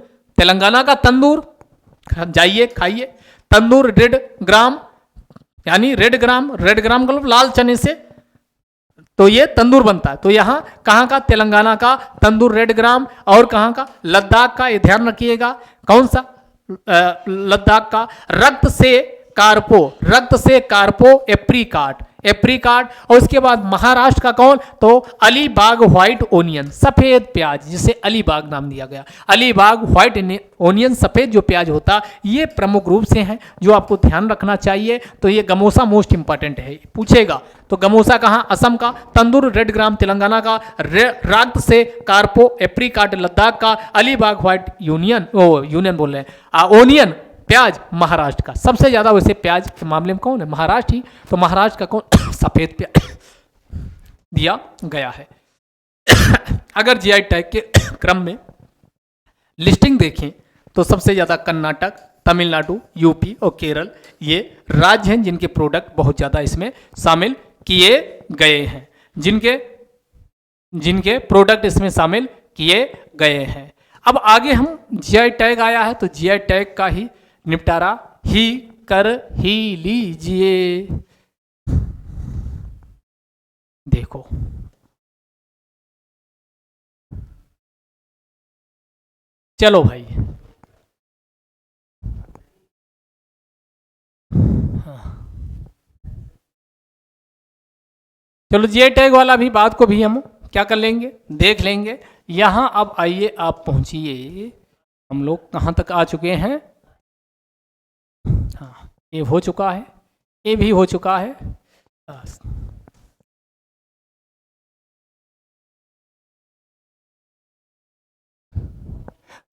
जाइए खाइए। तंदूर रेड ग्राम मतलब लाल चने से तो ये तंदूर बनता है। तो यहाँ कहाँ का? तेलंगाना का तंदूर रेड ग्राम। और कहाँ का? लद्दाख का। ये ध्यान रखिएगा, कौन सा? लद्दाख का रक्त से कार्पो एप्रिकॉट, एप्रिकॉट, और उसके बाद महाराष्ट्र का कौन, तो अलीबाग व्हाइट ओनियन, सफेद प्याज, जिसे अलीबाग नाम दिया गया। अलीबाग व्हाइट ओनियन, सफेद जो प्याज होता, ये प्रमुख रूप से हैं जो आपको ध्यान रखना चाहिए। तो ये गमोसा मोस्ट इंपॉर्टेंट है, पूछेगा। तो गमोसा कहाँ, असम का, तंदूर रेड ग्राम तेलंगाना का, राग्त से कार्पो एप्रिकॉट लद्दाख का, अलीबाग व्हाइट यूनियन बोल रहे हैं ओनियन प्याज महाराष्ट्र का। सबसे ज्यादा वैसे प्याज के मामले में कौन है, महाराष्ट्र ही। तो महाराष्ट्र का कौन सफेद प्याज दिया गया है। अगर जीआई टैग के क्रम में लिस्टिंग देखें तो सबसे ज्यादा कर्नाटक, तमिलनाडु, यूपी और केरल ये राज्य हैं जिनके प्रोडक्ट बहुत ज्यादा इसमें शामिल किए गए हैं, जिनके प्रोडक्ट इसमें शामिल किए गए हैं। अब आगे हम जीआई टैग आया है तो जीआई टैग का ही निपटारा ही कर ही लीजिए। देखो चलो भाई, चलो जीआई टैग वाला भी बात को भी हम क्या कर लेंगे, देख लेंगे। यहां अब आइए आप पहुंचिए, हम लोग कहां तक आ चुके हैं। हाँ, ये हो चुका है, ये भी हो चुका है।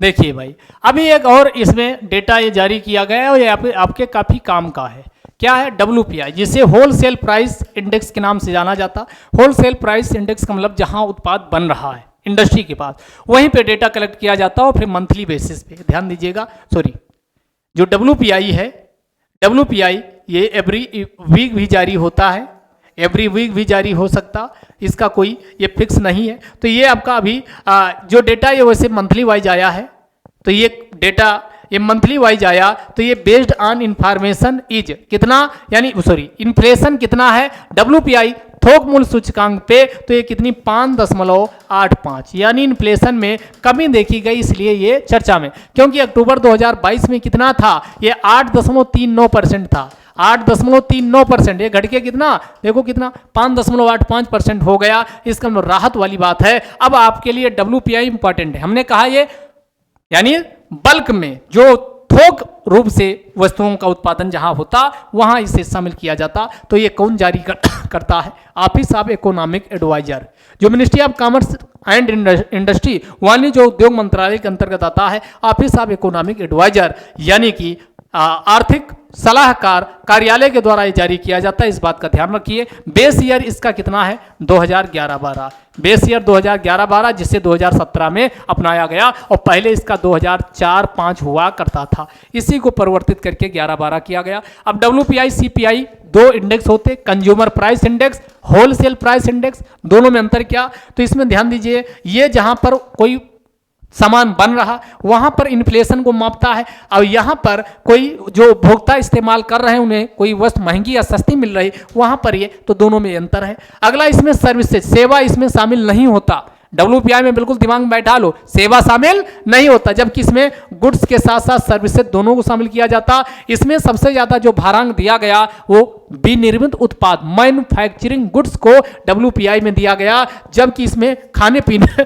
देखिए भाई, अभी एक और इसमें डेटा ये जारी किया गया है और ये आपके काफी काम का है। क्या है, WPI, जिसे होलसेल प्राइस इंडेक्स के नाम से जाना जाता। होलसेल प्राइस इंडेक्स का मतलब जहां उत्पाद बन रहा है इंडस्ट्री के पास, वहीं पे डेटा कलेक्ट किया जाता है और फिर मंथली बेसिस पे, ध्यान दीजिएगा, सॉरी, जो WPI है, WPI ये एवरी वीक भी जारी होता है, एवरी वीक भी जारी हो सकता, इसका कोई ये फिक्स नहीं है। तो ये आपका अभी जो डेटा ये वैसे मंथली वाइज आया है, तो ये डेटा ये मंथली वाइज आया, तो ये बेस्ड ऑन इंफॉर्मेशन इज कितना, यानी सॉरी इन्फ्लेशन कितना है WPI थोक मूल्य सूचकांक पे, तो ये कितनी 5.85, यानी इन्फ्लेशन में कमी देखी गई, इसलिए ये चर्चा में। क्योंकि अक्टूबर 2022 में कितना था, ये 8.39% था, 8.39%, ये घट के कितना, देखो कितना 5.85% हो गया। इसका मतलब राहत वाली बात है। अब आपके लिए WPI इंपॉर्टेंट है, हमने कहा ये यानी बल्क में जो थोक रूप से वस्तुओं का उत्पादन जहां होता वहां इसे शामिल किया जाता। तो ये कौन जारी करता है, ऑफिस ऑफ इकोनॉमिक एडवाइजर, जो ministry of commerce and industry, वाणिज्य उद्योग मंत्रालय के अंतर्गत आता है। ऑफिस ऑफ इकोनॉमिक एडवाइजर यानी कि आर्थिक सलाहकार कार्यालय के द्वारा ये जारी किया जाता है, इस बात का ध्यान रखिए। बेस ईयर इसका कितना है, 2011-12, बेस ईयर 2011-12, जिसे 2017 में अपनाया गया, और पहले इसका 2004-5 हुआ करता था, इसी को परिवर्तित करके 11-12 किया गया। अब WPI CPI दो इंडेक्स होते, consumer price index, wholesale price index, दोनों में अंतर क्या, तो इसमें ध्यान दीजिए, ये जहां पर कोई सामान बन रहा वहां पर इन्फ्लेशन को मापता है, और यहां पर कोई जो उपभोक्ता इस्तेमाल कर रहे हैं उन्हें कोई वस्तु महंगी या सस्ती मिल रही, वहां पर ये, तो दोनों में अंतर है। अगला इसमें सर्विसेज, सेवा इसमें शामिल नहीं होता। WPI में बिल्कुल दिमाग में बैठा लो, सेवा शामिल नहीं होता, जबकि इसमें गुड्स के साथ साथ सर्विसेज दोनों को शामिल किया जाता। इसमें सबसे ज्यादा जो भारांक दिया गया वो विनिर्मित उत्पाद, मैन्युफैक्चरिंग गुड्स को WPI में दिया गया, जबकि इसमें खाने पीने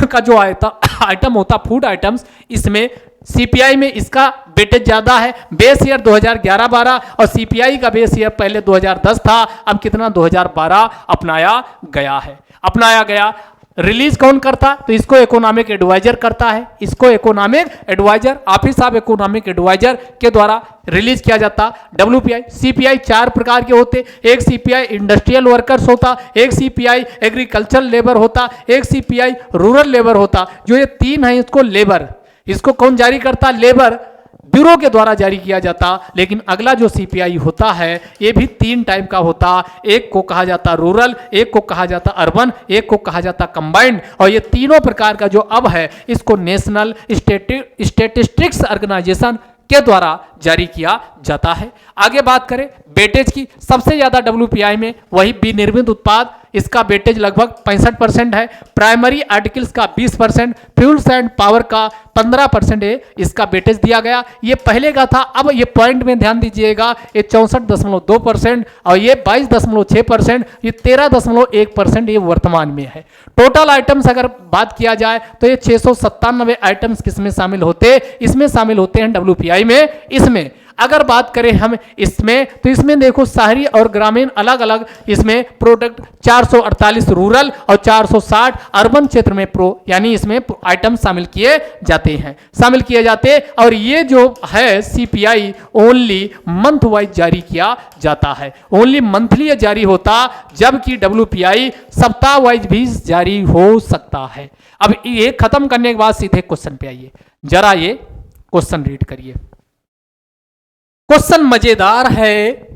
का जो आइटम होता, फूड आइटम्स, इसमें CPI में इसका वेटेज ज्यादा है। बेस ईयर 2011-12 और CPI का बेस ईयर पहले 2010 था, अब कितना 2012 अपनाया गया। रिलीज कौन करता, तो इसको इकोनॉमिक एडवाइजर करता है, इसको economic adviser, office of economic adviser के द्वारा रिलीज किया जाता। WPI CPI 4 प्रकार के होते, एक CPI इंडस्ट्रियल वर्कर्स होता, एक CPI एग्रीकल्चरल लेबर होता, एक CPI रूरल लेबर होता। जो ये तीन है, इसको लेबर, इसको कौन जारी करता, लेबर ब्यूरो के द्वारा जारी किया जाता। लेकिन अगला जो CPI होता है ये भी 3 टाइप का होता, एक को कहा जाता रूरल, एक को कहा जाता अर्बन, एक को कहा जाता कंबाइंड, और ये तीनों प्रकार का जो अब है इसको नेशनल स्टैटिस्टिक्स ऑर्गेनाइजेशन के द्वारा जारी किया जाता है। आगे बात करें वेटेज की, सबसे ज्यादा WPI में वही विनिर्मित उत्पाद इसका वेटेज लगभग 65% है। प्राइमरी आर्टिकल्स का 20%, फ्यूल्स एंड पावर का 15% है, इसका वेटेज दिया गया। ये पहले का था, अब ये पॉइंट में ध्यान दीजिएगा, ये 64.2% और ये 22.6%, ये 13.1% ये वर्तमान में है। टोटल आइटम्स अगर बात किया जाए तो ये 697 आइटम्स किसमें शामिल होते, इसमें शामिल होते हैं WPI में। इसमें अगर बात करें हम इसमें, तो इसमें देखो शहरी और ग्रामीण अलग अलग इसमें प्रोडक्ट 448 रूरल और 460 अर्बन क्षेत्र में यानी इसमें आइटम शामिल किए जाते हैं, शामिल किए जाते। और ये जो है CPI ओनली मंथ वाइज जारी किया जाता है, ओनली मंथली जारी होता, जबकि WPI सप्ताह वाइज भी जारी हो सकता है। अब ये खत्म करने के बाद सीधे क्वेश्चन पे आइए, जरा ये क्वेश्चन रीड करिए। क्वेश्चन मजेदार है,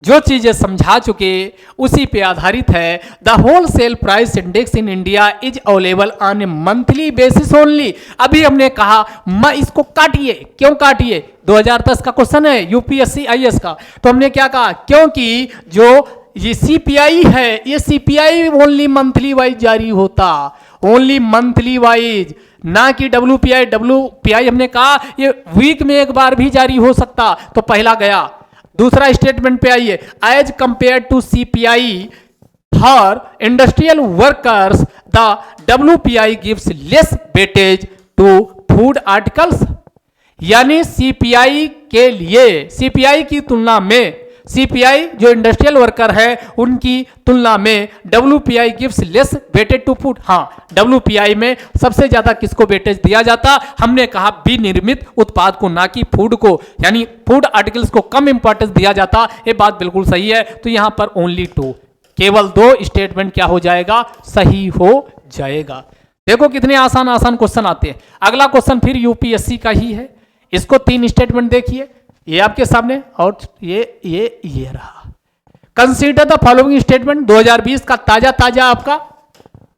जो चीजें समझा चुके उसी पे आधारित है। The wholesale price index in India is available on A monthly basis only. अभी हमने कहा मैं इसको काटिए, क्यों काटिए, 2010 का क्वेश्चन है UPSC IAS का। तो हमने क्या कहा, क्योंकि जो ये CPI है, ये CPI ओनली मंथली वाइज जारी होता, ओनली मंथली वाइज, ना कि WPI हमने कहा ये वीक में एक बार भी जारी हो सकता। तो पहला गया। दूसरा स्टेटमेंट पे आइए, as compare to CPI for industrial workers the WPI gives less weightage to food articles. यानी CPI के लिए, CPI की तुलना में, CPI जो इंडस्ट्रियल वर्कर है उनकी तुलना में WPI gives less weightage to food. हाँ, WPI में सबसे ज्यादा किसको वेटेज दिया जाता, हमने कहा विनिर्मित उत्पाद को, ना कि फूड को, यानी फूड आर्टिकल्स को कम इंपॉर्टेंस दिया जाता। ये बात बिल्कुल सही है। तो यहां पर ओनली 2, केवल 2 स्टेटमेंट क्या हो जाएगा, सही हो जाएगा। देखो कितने आसान आसान क्वेश्चन आते हैं। अगला क्वेश्चन फिर UPSC का ही है, इसको 3 स्टेटमेंट देखिए, ये आपके सामने, और ये रहा। कंसीडर द फॉलोइंग स्टेटमेंट, 2020 का ताजा आपका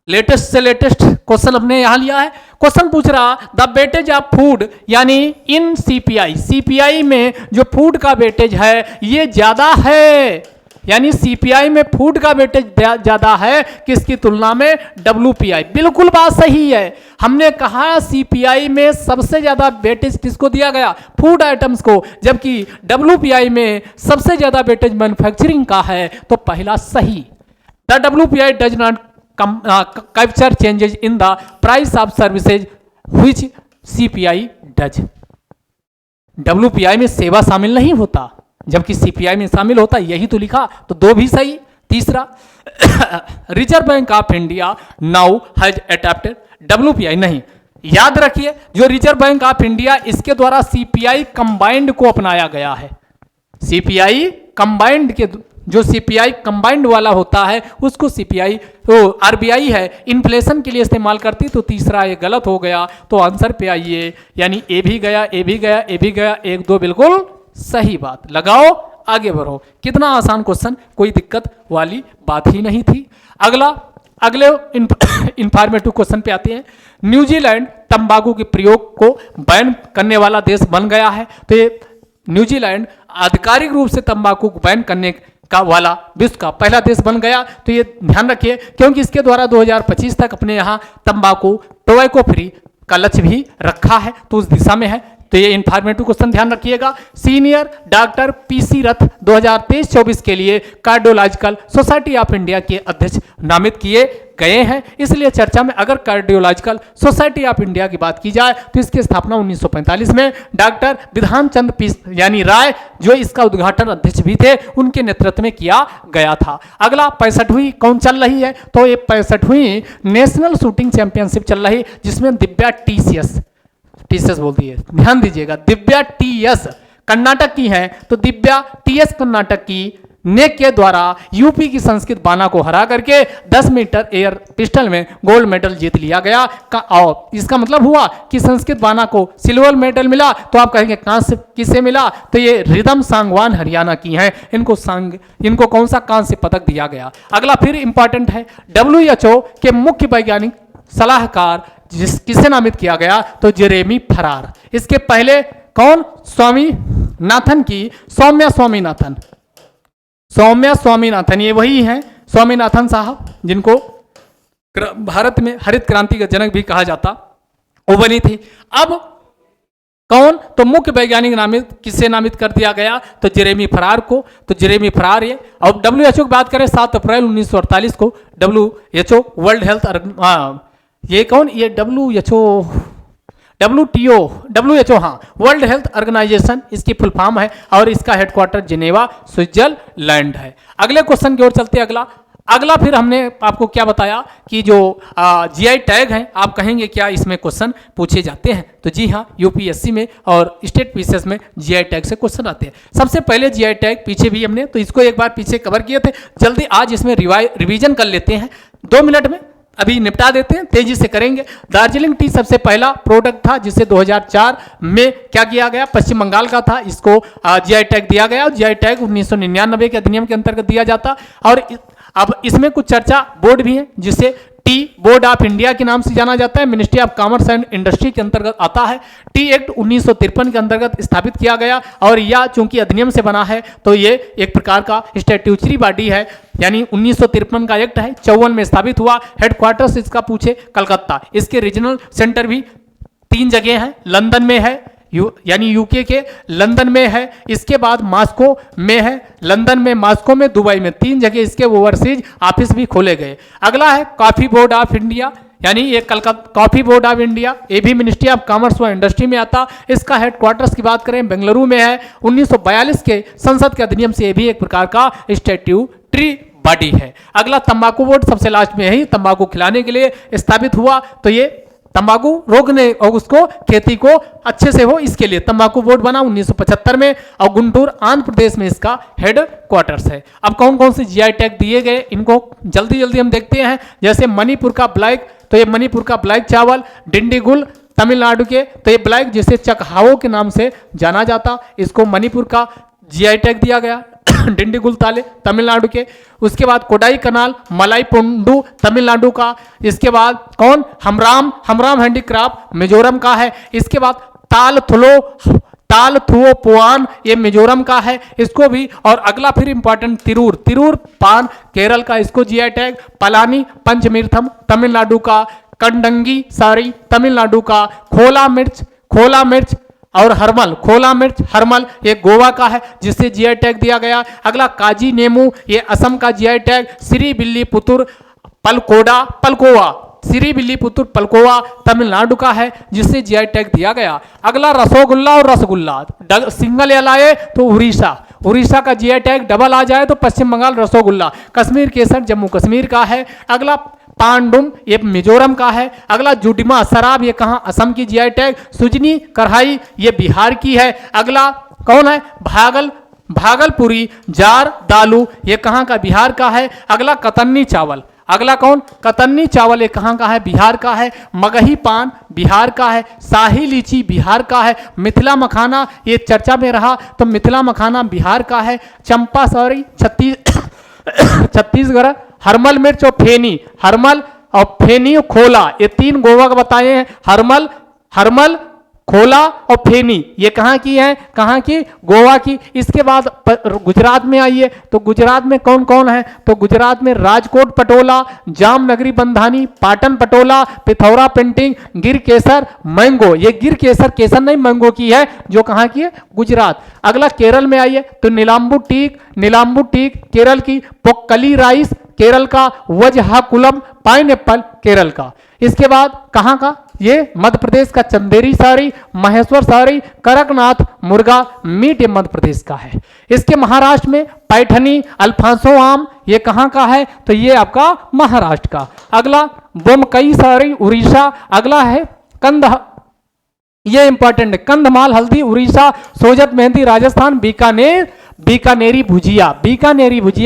लेटेस्ट से लेटेस्ट क्वेश्चन हमने यहां लिया है। क्वेश्चन पूछ रहा द वेटेज ऑफ फूड, यानी इन CPI में जो फूड का वेटेज है ये ज्यादा है, यानी CPI में फूड का वेटेज ज्यादा है किसकी तुलना में, WPI। बिल्कुल बात सही है। हमने कहा CPI में सबसे ज्यादा वेटेज किसको दिया गया, फूड आइटम्स को, जबकि WPI में सबसे ज्यादा वेटेज मैन्युफैक्चरिंग का है। तो पहला सही। The WPI does not capture changes in the price of services which CPI does. WPI में सेवा शामिल नहीं होता, जबकि CPI में शामिल होता, यही तो लिखा। तो 2 भी सही। तीसरा, reserve bank of India now has adopted WPI। नहीं, याद रखिए जो रिजर्व बैंक ऑफ इंडिया, इसके द्वारा CPI कंबाइंड को अपनाया गया है। CPI कंबाइंड के, जो CPI कंबाइंड वाला होता है उसको CPI तो RBI है इन्फ्लेशन के लिए इस्तेमाल करती। तो तीसरा ये गलत हो गया। तो आंसर पे आइए, यानी ए भी गया, ए भी गया, ए भी गया, 1 2 बिल्कुल सही बात। लगाओ, आगे बढ़ो। कितना आसान क्वेश्चन, कोई दिक्कत वाली बात ही नहीं थी। अगले इंफॉर्मेटिव क्वेश्चन पे आते हैं। न्यूजीलैंड तंबाकू के प्रयोग को बैन करने वाला देश बन गया है। तो ये न्यूजीलैंड आधिकारिक रूप से तंबाकू को बैन करने का वाला विश्व का पहला देश बन गया। तो ये ध्यान रखिए, क्योंकि इसके द्वारा 2025 तक अपने यहाँ तंबाकू टोबैको फ्री का लक्ष्य भी रखा है, तो उस दिशा में है। तो ये इंफॉर्मेटिव क्वेश्चन ध्यान रखिएगा। सीनियर डॉक्टर PC रथ 2023-24 के लिए कार्डियोलॉजिकल सोसाइटी ऑफ इंडिया के अध्यक्ष नामित किए गए हैं। इसलिए चर्चा में अगर कार्डियोलॉजिकल सोसाइटी ऑफ इंडिया की बात की जाए तो इसकी स्थापना 1945 में डॉक्टर विधान चंद्र यानी राय, जो इसका उद्घाटन अध्यक्ष भी थे, उनके नेतृत्व में किया गया था। अगला 65वीं कौन चल रही है, तो ये 65वीं नेशनल शूटिंग चैंपियनशिप चल रही, जिसमें दिव्या TCS बोलती है, ध्यान दीजिएगा। दिव्या TS कर्नाटक की है, तो दिव्या TS कर्नाटक की ने के द्वारा यूपी की संस्कृत बाना को हरा करके 10 मीटर एयर पिस्टल में गोल्ड मेडल जीत लिया गया। और इसका मतलब हुआ कि संस्कृत बाना को सिल्वर मेडल मिला। तो आप कहेंगे कांस्य किसे मिला, तो ये रिदम सांगवान हरियाणा की हैं, इनको कौन सा कांस्य पदक दिया गया। अगला फिर इंपॉर्टेंट है, WHO के मुख्य वैज्ञानिक सलाहकार किसे नामित किया गया, तो जेरेमी फरार। इसके पहले कौन, सौम्या स्वामीनाथन, ये वही हैं स्वामीनाथन साहब, जिनको भारत में हरित क्रांति का जनक भी कहा जाता, वो बनी थी। अब कौन, तो मुख्य वैज्ञानिक नामित, किससे नामित कर दिया गया, तो जेरेमी फरार को। तो जेरेमी फरार ये, और WHO की बात करें 7 अप्रैल 1948 को WHO वर्ल्ड हेल्थ, ये कौन, ये WHO, हाँ, वर्ल्ड हेल्थ ऑर्गेनाइजेशन इसकी फुल फॉर्म है, और इसका हेडक्वार्टर जिनेवा स्विट्जरलैंड है। अगले क्वेश्चन की ओर चलते हैं। अगला फिर हमने आपको क्या बताया कि जो GI टैग हैं, आप कहेंगे क्या इसमें क्वेश्चन पूछे जाते हैं, तो जी हाँ, UPSC में और स्टेट पीसीएस में GI टैग से क्वेश्चन आते हैं। सबसे पहले GI टैग पीछे भी हमने तो इसको एक बार पीछे कवर किए थे, जल्दी आज इसमें रिवीजन कर लेते हैं 2 मिनट में, अभी निपटा देते हैं, तेजी से करेंगे। दार्जिलिंग टी सबसे पहला प्रोडक्ट था जिसे 2004 में क्या किया गया, पश्चिम बंगाल का था, इसको GI टैग दिया गया। और GI टैग 1999 के अधिनियम के अंतर्गत दिया जाता। और अब इसमें कुछ चर्चा बोर्ड भी है, जिसे टी बोर्ड ऑफ इंडिया के नाम से जाना जाता है, ministry of commerce and industry के अंतर्गत आता है। टी एक्ट 1953 के अंतर्गत स्थापित किया गया, और यह चूंकि अधिनियम से बना है तो ये एक प्रकार का स्टैट्यूटरी बॉडी है, यानी 1953 का एक्ट है, 54 में स्थापित हुआ। हेडक्वार्टर्स इसका पूछे कलकत्ता, इसके रीजनल सेंटर भी 3 जगह हैं, लंदन में है, यानी यूके के लंदन में है, इसके बाद मॉस्को में है, लंदन में, मॉस्को में, दुबई में, 3 जगह इसके ओवरसीज ऑफिस भी खोले गए। अगला है कॉफी बोर्ड ऑफ इंडिया, यानी ये Calcutta coffee board of India, ये भी मिनिस्ट्री ऑफ कॉमर्स व इंडस्ट्री में आता। इसका हेडक्वार्टर्स की बात करें बेंगलुरु में है। 1942 के संसद के अधिनियम से ये भी एक प्रकार का स्टैट्यूटरी बॉडी है। अगला तंबाकू बोर्ड, सबसे लास्ट में है, तंबाकू खिलाने के लिए स्थापित हुआ, तो ये तंबाकू रोकने और उसको खेती को अच्छे से हो, इसके लिए तंबाकू बोर्ड बना 1975 में, और गुंटूर आंध्र प्रदेश में इसका हेड क्वार्टर्स है। अब कौन कौन से GI टैग दिए गए, इनको जल्दी जल्दी हम देखते हैं। जैसे मणिपुर का ब्लैक, तो ये मणिपुर का ब्लैक चावल, डिंडीगुल तमिलनाडु के, तो ये ब्लैक जिसे चकहाओ के नाम से जाना जाता, इसको मणिपुर का GI टैग दिया गया। डिंडीगुल ताले तमिलनाडु के, उसके बाद कोडाई कनाल मलाई पोंडू तमिलनाडु का, इसके बाद कौन, हमराम हैंडीक्राफ्ट मिजोरम का है, इसके बाद ताल थुओ पुआन ये मिजोरम का है, इसको भी। और अगला फिर इंपॉर्टेंट तिरूर पान केरल का, इसको GI टैग। पलानी पंचमीर्थम तमिलनाडु का, कंडंगी सारी तमिलनाडु का, खोला मिर्च और खोला मिर्च हरमल ये गोवा का है, जिससे GI टैग दिया गया। अगला काजी नेमू, ये असम का GI टैग। श्री बिल्ली पुतुर पलकोवा, श्री बिल्ली पुतुर पलकोवा तमिलनाडु का है, जिससे GI टैग दिया गया। अगला रसोगुल्ला और रसगुल्ला, सिंगल एल आए तो उड़ीसा का GI टैग, डबल आ जाए तो पश्चिम बंगाल रसोगुल्ला। कश्मीर केसर जम्मू कश्मीर का है। अगला पांडुम ये मिजोरम का है। अगला जुडिमा शराब, ये कहाँ, असम की GI टैग। सुजनी कढ़ाई ये बिहार की है। अगला कौन है, भागलपुरी जार दालू, ये कहाँ का, बिहार का है। अगला कतन्नी चावल, अगला कौन, कतन्नी चावल, ये कहाँ का है, बिहार का है। मगही पान बिहार का है। शाही लीची बिहार का है। मिथिला मखाना ये चर्चा में रहा, तो मिथिला मखाना बिहार का है। चंपा सॉरी छत्तीसगढ़। हरमल मिर्च और फेनी और खोला, ये 3 गोवा का बताए हैं। हरमल खोला और फेनी ये कहाँ की है, कहाँ की, गोवा की। इसके बाद गुजरात में आइए, तो गुजरात में कौन कौन है, तो गुजरात में राजकोट पटोला, जामनगरी बंधानी, पाटन पटोला, पिथौरा पेंटिंग, गिर केसर मैंगो, ये गिर केसर नहीं मैंगो की है, जो कहाँ की है, गुजरात। अगला केरल में आइए, तो नीलाम्बू टीक केरल की। पोक्कली राइस केरल का। वजहाकुलम पाइनएप्पल केरल का। इसके बाद कहाँ का, ये मध्य प्रदेश का चंदेरी साड़ी, महेश्वर साड़ी, कड़कनाथ मुर्गा मीट, ये मध्य प्रदेश का है। इसके महाराष्ट्र में पैठनी अल्फांसो आम, ये कहाँ का है, तो ये आपका महाराष्ट्र का। अगला बोमकई साड़ी उड़ीसा। अगला है ये इंपॉर्टेंट है, कंधमाल हल्दी उड़ीसा। सोजत मेहंदी राजस्थान। बीकानेरी भुजिया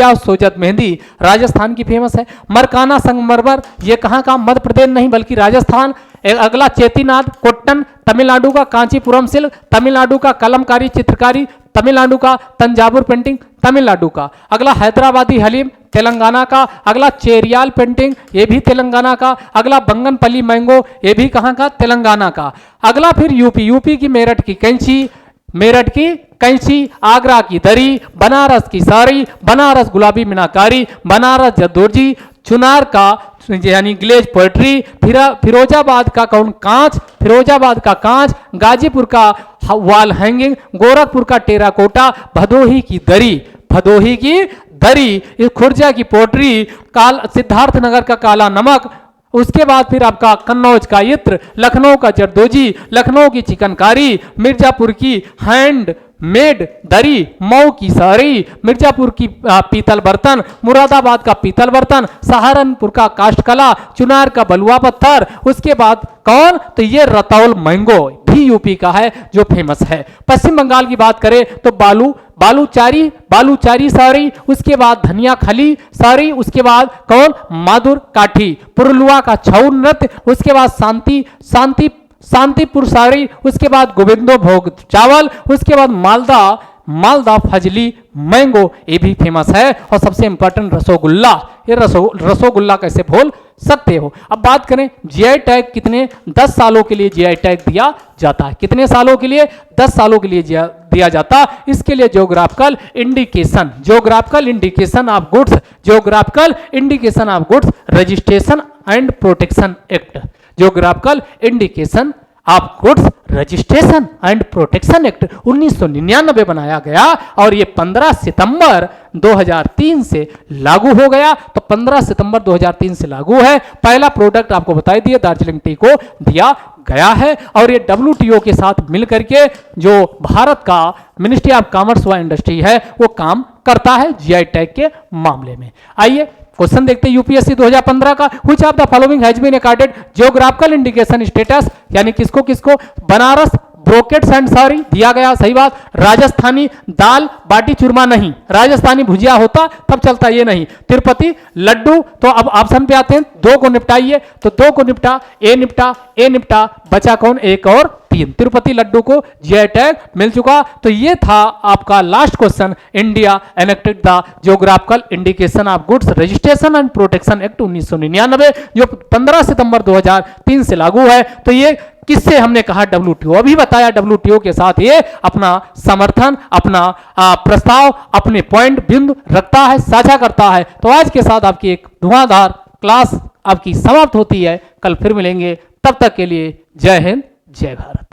और सोजत मेहंदी राजस्थान की फेमस है। मरकाना संगमरमर ये कहाँ का, मध्य प्रदेश नहीं बल्कि राजस्थान। अगला चेतीनाथ कोट्टन तमिलनाडु का। कांचीपुरम सिल्क तमिलनाडु का। कलमकारी चित्रकारी तमिलनाडु का। तंजावुर पेंटिंग तमिलनाडु का। अगला हैदराबादी हलीम तेलंगाना का। अगला चेरियाल पेंटिंग ये भी तेलंगाना का। अगला बंगनपल्ली मैंगो ये भी कहाँ का, तेलंगाना का। अगला फिर यूपी की मेरठ की कैंची, मेरठ की कैंची, आगरा की दरी, बनारस की साड़ी, बनारस गुलाबी मीनाकारी, बनारस जरदोजी, चुनार का यानी ग्लेज पोएट्री, फिरोजाबाद का कौन कांच, फिरोजाबाद का कांच, गाजीपुर का वॉल हैंगिंग, गोरखपुर का टेराकोटा, भदोही की दरी, भदोही की दरी, खुर्जा की पोट्री, सिद्धार्थनगर का काला नमक, उसके बाद फिर आपका कन्नौज का इत्र, लखनऊ का जरदोजी, लखनऊ की चिकनकारी, मिर्जापुर की हैंड मेड दरी, मऊ की साड़ी, मिर्जापुर की पीतल बर्तन, मुरादाबाद का पीतल बर्तन, सहारनपुर का काष्ठकला, चुनार का बलुआ पत्थर, उसके बाद कौन, तो ये रतौल मैंगो भी यूपी का है जो फेमस है। पश्चिम बंगाल की बात करें तो बालूचारी साड़ी, उसके बाद धनिया खली साड़ी, उसके बाद कौन, मादुर काठी, पुरलुआ का छऊ नृत्य, उसके बाद शांतिपुर साड़ी, उसके बाद गोविंदो भोग चावल, उसके बाद मालदा फजली मैंगो, ये भी फेमस है। और सबसे इंपॉर्टेंट रसोगुल्ला, ये रसोगुल्ला कैसे भूल सकते हो। अब बात करें जीआई टैग कितने 10 सालों के लिए जीआई टैग दिया जाता है, कितने सालों के लिए, 10 सालों के लिए दिया जाता। इसके लिए geographical indication of goods, geographical indication of goods registration and protection act, geographical indication of goods registration and protection act 1999 बनाया गया और ये 15 सितंबर 2003 से लागू हो गया। तो 15 सितंबर 2003 से लागू है। पहला प्रोडक्ट आपको बताई दिए दार्जिलिंग टी को दिया गया है और ये WTO के साथ मिलकर के जो भारत का मिनिस्ट्री ऑफ कॉमर्स व इंडस्ट्री है वो काम करता है जीआई टैग के मामले में। आइए क्वेश्चन देखते हैं यूपीएससी 2015 का। Which of the following has been accorded geographical indication status, यानी किसको किसको, बनारस ब्रोकेट्स एंड साड़ी दिया गया, सही बात। राजस्थानी दाल बाटी चूरमा नहीं, राजस्थानी भुजिया होता तब चलता, ये नहीं। तिरुपति लड्डू, तो अब ऑप्शन पे आते हैं, 2 को निपटाइए, तो 2 को निपटा, ए निपटा, बचा कौन, 1 और 3। तिरुपति लड्डू को जीआई टैग मिल चुका। तो ये था आपका last question. India enacted the geographical indication of goods registration and protection act 1999 जो 15 सितंबर 2003 से लागू है। तो ये किससे हमने कहा, WTO, अभी बताया WTO के साथ ये अपना समर्थन, अपना प्रस्ताव, अपने पॉइंट बिंदु रखता है, साझा करता है। तो आज के साथ आपकी एक धुआंधार क्लास आपकी समाप्त होती है। कल फिर मिलेंगे, तब तक के लिए जय हिंद जय भारत।